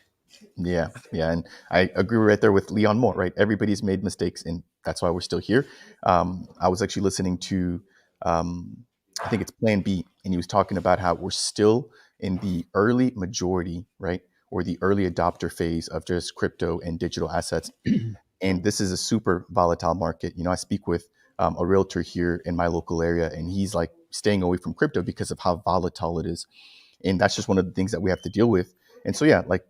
Speaker 2: Yeah, and I agree right there with Leon Moore. Right, everybody's made mistakes, and that's why we're still here. I was actually listening to, I think it's Plan B, and he was talking about how we're still in the early majority, right, or the early adopter phase of just crypto and digital assets. And this is a super volatile market. I speak with a realtor here in my local area, and he's like staying away from crypto because of how volatile it is. And that's just one of the things that we have to deal with. And so, yeah, like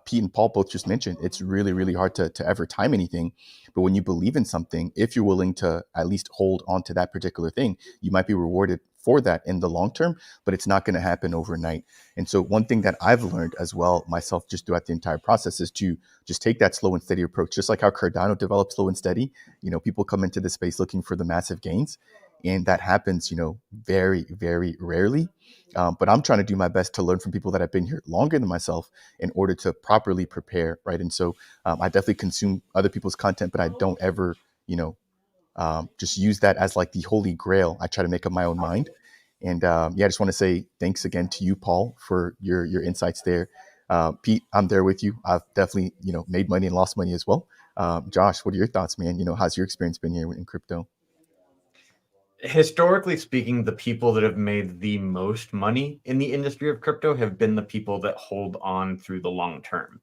Speaker 2: Pete and Paul both just mentioned, it's really, really hard to ever time anything. But when you believe in something, if you're willing to at least hold on to that particular thing, you might be rewarded for that in the long term, but it's not going to happen overnight. And so one thing that I've learned as well myself just throughout the entire process is to just take that slow and steady approach, just like how Cardano developed slow and steady. People come into the space looking for the massive gains, and that happens, very, very rarely. But I'm trying to do my best to learn from people that have been here longer than myself in order to properly prepare, right? And so I definitely consume other people's content, but I don't ever, just use that as like the holy grail. I try to make up my own mind. And I just want to say thanks again to you, Paul, for your insights there. Pete, I'm there with you. I've definitely, made money and lost money as well. Josh, what are your thoughts, man? How's your experience been here in crypto?
Speaker 4: historically speaking, the people that have made the most money in the industry of crypto have been the people that hold on through the long term.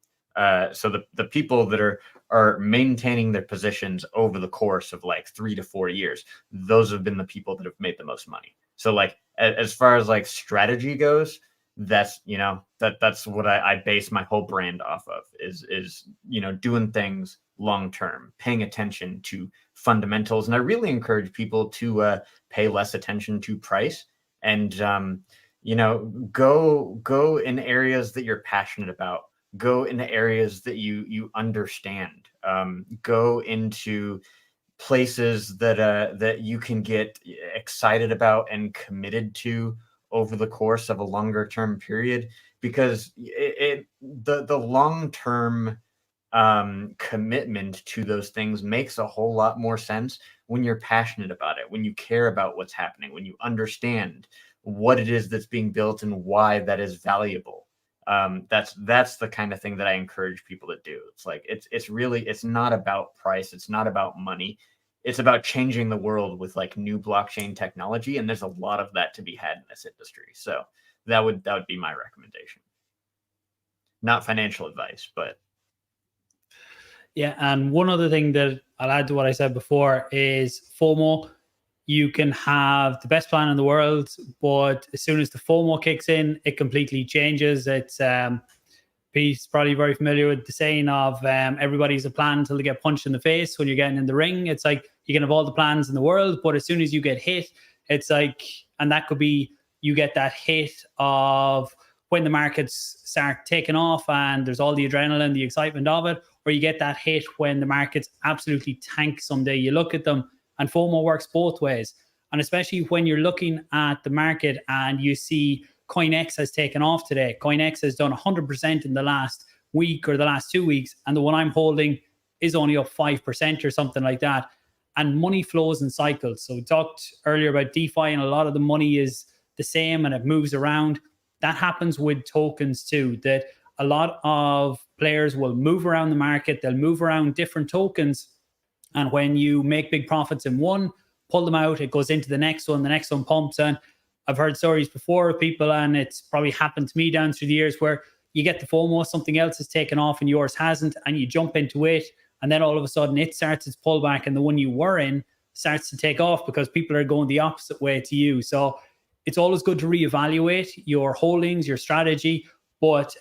Speaker 4: So the people that are maintaining their positions over the course of like 3 to 4 years, those have been the people that have made the most money. So like as far as like strategy goes, that's that's what I base my whole brand off of is doing things long term, paying attention to fundamentals, and I really encourage people to pay less attention to price and go in areas that you're passionate about, go into areas that you understand, go into places that you can get excited about and committed to over the course of a longer term period, because the long term commitment to those things makes a whole lot more sense when you're passionate about it, when you care about what's happening, when you understand what it is that's being built and why that is valuable. That's the kind of thing that I encourage people to do. It's like it's not about price, it's not about money. It's about changing the world with like new blockchain technology, and there's a lot of that to be had in this industry. So that would be my recommendation. Not financial advice, but
Speaker 1: yeah. And one other thing that I'll add to what I said before is FOMO. You can have the best plan in the world, but as soon as the FOMO kicks in, it completely changes. It's Pete's probably very familiar with the saying of everybody's a plan until they get punched in the face when you're getting in the ring. It's like you can have all the plans in the world, but as soon as you get hit, it's like, and that could be you get that hit of when the markets start taking off and there's all the adrenaline, the excitement of it, or you get that hit when the markets absolutely tank someday. You look at them, and FOMO works both ways. And especially when you're looking at the market and you see CoinX has taken off today. CoinX has done 100% in the last week or the last 2 weeks. And the one I'm holding is only up 5% or something like that. And money flows in cycles. So we talked earlier about DeFi, and a lot of the money is the same and it moves around. That happens with tokens too, that a lot of players will move around the market. They'll move around different tokens. And when you make big profits in one, pull them out, it goes into the next one pumps. And I've heard stories before of people, and it's probably happened to me down through the years, where you get the FOMO, something else has taken off and yours hasn't, and you jump into it, and then all of a sudden it starts its pullback and the one you were in starts to take off because people are going the opposite way to you. So it's always good to reevaluate your holdings, your strategy, but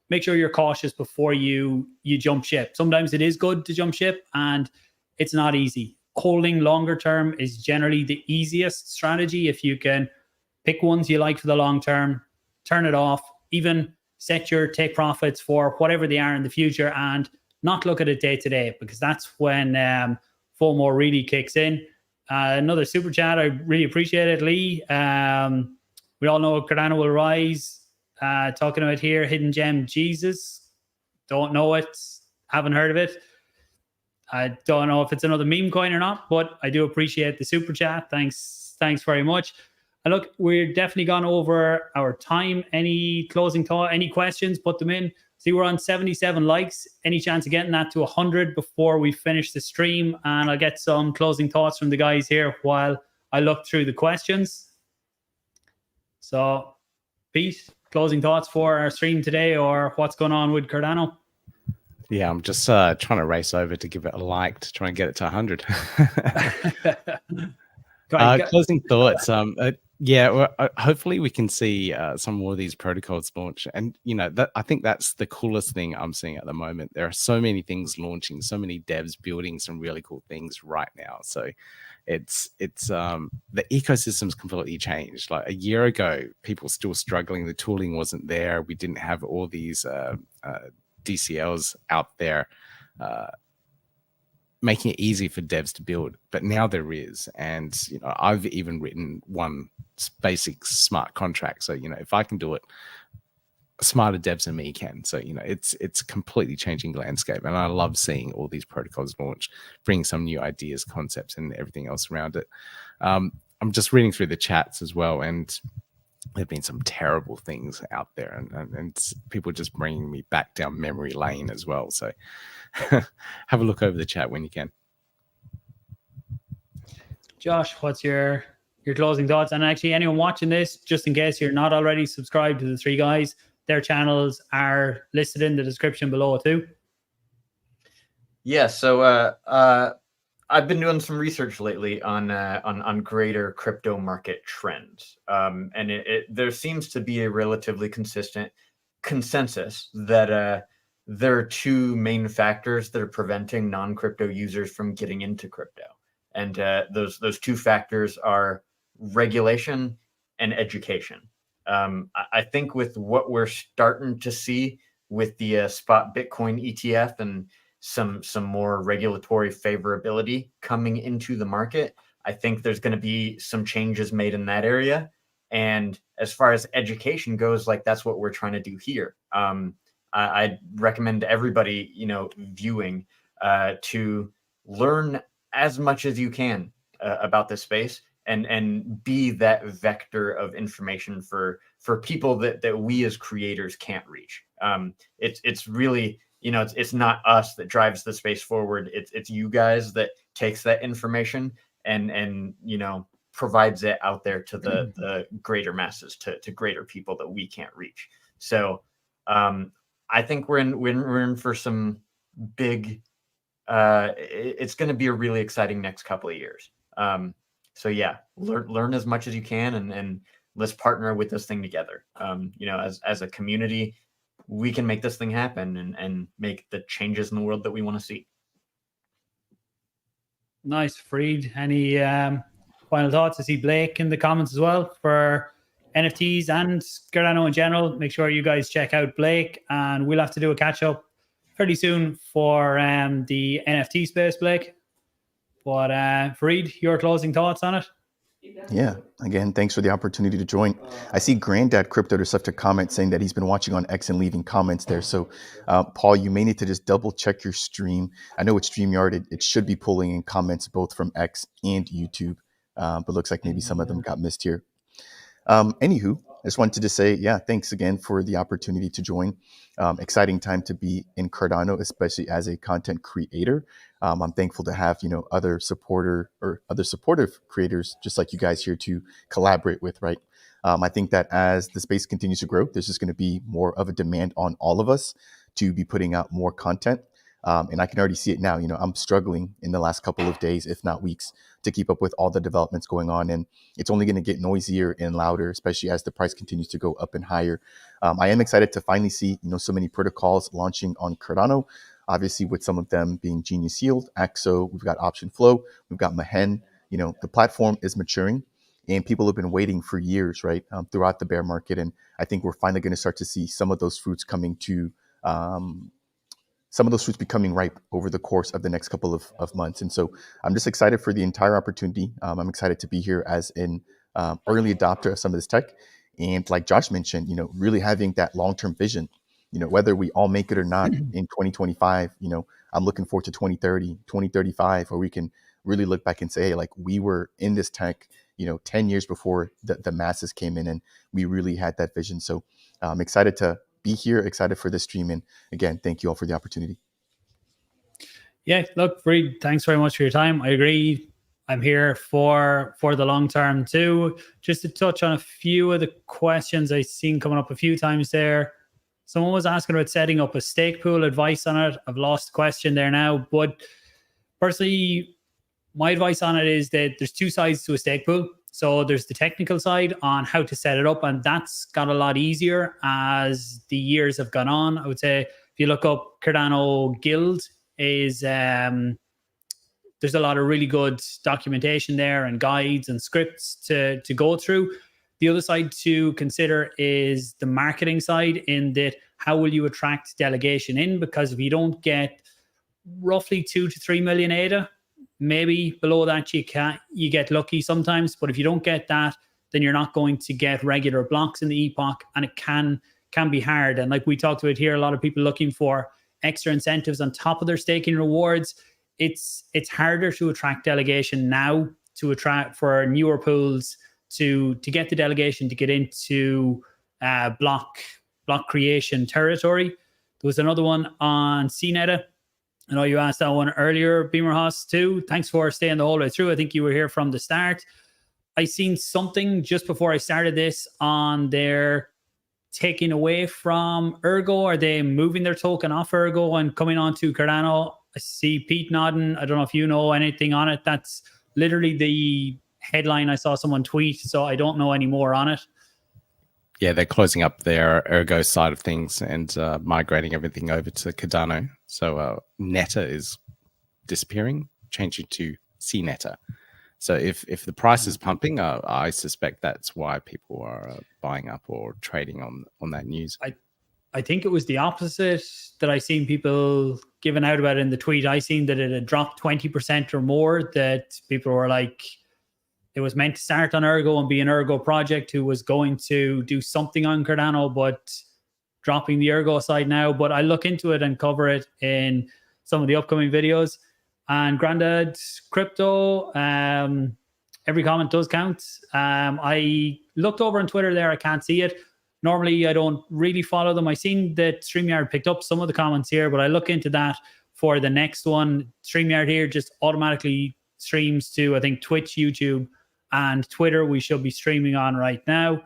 Speaker 1: make sure you're cautious before you jump ship. Sometimes it is good to jump ship, and it's not easy. Holding longer term is generally the easiest strategy. If you can pick ones you like for the long term, turn it off, even set your take profits for whatever they are in the future, and not look at it day to day, because that's when FOMO really kicks in. Another super chat, I really appreciate it, Lee. We all know Cardano will rise. Talking about here, Hidden Gem Jesus. Don't know it. Haven't heard of it. I don't know if it's another meme coin or not, but I do appreciate the super chat. Thanks very much. And look, we're definitely gone over our time. Any closing thought, any questions, put them in. See, we're on 77 likes. Any chance of getting that to 100 before we finish the stream? And I'll get some closing thoughts from the guys here while I look through the questions. So, Pete, closing thoughts for our stream today, or what's going on with Cardano?
Speaker 3: Yeah, I'm just trying to race over to give it a like to try and get it to 100. Closing thoughts. Hopefully we can see some more of these protocols launch. And, I think that's the coolest thing I'm seeing at the moment. There are so many things launching, so many devs building some really cool things right now. So it's the ecosystem's completely changed. Like a year ago, people were still struggling. The tooling wasn't there. We didn't have all these DCLs out there making it easy for devs to build, but now there is. And I've even written one basic smart contract, so if I can do it, smarter devs than me can. So it's completely changing landscape, and I love seeing all these protocols launch, bring some new ideas, concepts, and everything else around it. I'm just reading through the chats as well, and there have been some terrible things out there, and people just bringing me back down memory lane as well. So have a look over the chat when you can.
Speaker 1: Josh, what's your closing thoughts? And actually, anyone watching this, just in case you're not already subscribed to the three guys, their channels are listed in the description below too.
Speaker 4: Yeah, so I've been doing some research lately on greater crypto market trends, and there seems to be a relatively consistent consensus that there are two main factors that are preventing non-crypto users from getting into crypto, and those two factors are regulation and education. I think with what we're starting to see with the spot Bitcoin ETF and some more regulatory favorability coming into the market, I think there's going to be some changes made in that area. And as far as education goes, like that's what we're trying to do here. I recommend everybody, viewing to learn as much as you can about this space and be that vector of information for people that we as creators can't reach. It's really, it's not us that drives the space forward. It's you guys that takes that information and provides it out there to the greater masses, to greater people that we can't reach. So I think we're in for some big. It's going to be a really exciting next couple of years. So yeah, learn as much as you can, and let's partner with this thing together. As a community, we can make this thing happen and make the changes in the world that we want to see.
Speaker 1: Nice. Farid, any final thoughts? I see Blake in the comments as well for NFTs and Cardano in general. Make sure you guys check out Blake, and we'll have to do a catch up pretty soon for the NFT space, Blake. But Farid, your closing thoughts on it?
Speaker 2: Yeah, again, thanks for the opportunity to join. I see Granddad Crypto just left a comment saying that he's been watching on X and leaving comments there. So, Paul, you may need to just double check your stream. I know it's StreamYard. It should be pulling in comments both from X and YouTube, but looks like maybe some of them got missed here. Anywho, I just wanted to say, yeah, thanks again for the opportunity to join. Exciting time to be in Cardano, especially as a content creator. I'm thankful to have, other supportive creators just like you guys here to collaborate with, right? I think that as the space continues to grow, there's just going to be more of a demand on all of us to be putting out more content. And I can already see it now. I'm struggling in the last couple of days, if not weeks, to keep up with all the developments going on. And it's only going to get noisier and louder, especially as the price continues to go up and higher. I am excited to finally see, so many protocols launching on Cardano, obviously with some of them being Genius Yield, EXO, we've got Option Flow, we've got Mahen. The platform is maturing and people have been waiting for years, right, throughout the bear market. And I think we're finally going to start to see some of those fruits coming to some of those fruits becoming ripe over the course of the next couple of months. And so I'm just excited for the entire opportunity. I'm excited to be here as an early adopter of some of this tech. And like Josh mentioned, really having that long-term vision, whether we all make it or not in 2025, I'm looking forward to 2030, 2035, where we can really look back and say, hey, like we were in this tech, 10 years before the masses came in and we really had that vision. So I'm excited to be here, excited for this stream. And again, thank you all for the opportunity.
Speaker 1: Yeah, look, Farid, thanks very much for your time. I agree. I'm here for the long term too. Just to touch on a few of the questions I've seen coming up a few times there. Someone was asking about setting up a stake pool, advice on it. I've lost the question there now. But personally, my advice on it is that there's two sides to a stake pool. So there's the technical side on how to set it up, and that's got a lot easier as the years have gone on. I would say if you look up Cardano Guild, there's a lot of really good documentation there and guides and scripts to go through. The other side to consider is the marketing side, in that how will you attract delegation in? Because if you don't get roughly 2 to 3 million ADA, maybe below that you get lucky sometimes, but if you don't get that, then you're not going to get regular blocks in the epoch, and it can be hard. And like we talked about here, a lot of people looking for extra incentives on top of their staking rewards. It's harder to attract delegation now, to attract for newer pools to get the delegation to get into block creation territory. There was another one on CNETA I know you asked that one earlier, Beamer Haas too. Thanks for staying the whole way through. I think you were here from the start. I seen something just before I started this on their taking away from Ergo. Are they moving their token off Ergo and coming on to Cardano? I see Pete nodding. I don't know if you know anything on it. That's literally the headline I saw someone tweet, so I don't know any more on it.
Speaker 3: Yeah, they're closing up their Ergo side of things and migrating everything over to Cardano. So Netta is disappearing, changing to CNETA. So if the price is pumping, I suspect that's why people are buying up or trading on that news.
Speaker 1: I think it was the opposite that I seen people giving out about in the tweet. I seen that it had dropped 20% or more, that people were like, it was meant to start on Ergo and be an Ergo project who was going to do something on Cardano, but dropping the Ergo side now. But I look into it and cover it in some of the upcoming videos. And Grandad Crypto, every comment does count. I looked over on Twitter there. I can't see it. Normally, I don't really follow them. I seen that StreamYard picked up some of the comments here, but I look into that for the next one. StreamYard here just automatically streams to, I think, Twitch, YouTube, and Twitter we should be streaming on right now.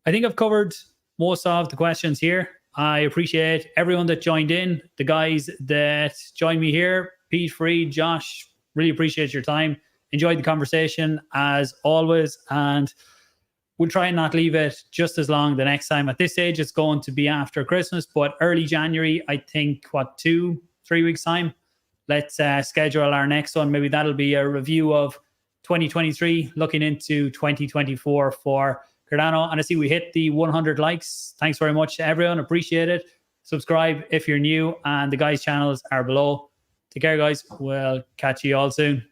Speaker 1: I think I've covered most of the questions here. I appreciate everyone that joined in, the guys that joined me here, Pete, Farid, Josh, really appreciate your time. Enjoyed the conversation as always, and we'll try and not leave it just as long the next time. At this stage, it's going to be after Christmas, but early January, I think, 2-3 weeks time, let's schedule our next one. Maybe that'll be a review of 2023, looking into 2024 for Cardano. And I see we hit the 100 likes. Thanks very much to everyone. Appreciate it. Subscribe if you're new, and the guys' channels are below. Take care, guys. We'll catch you all soon.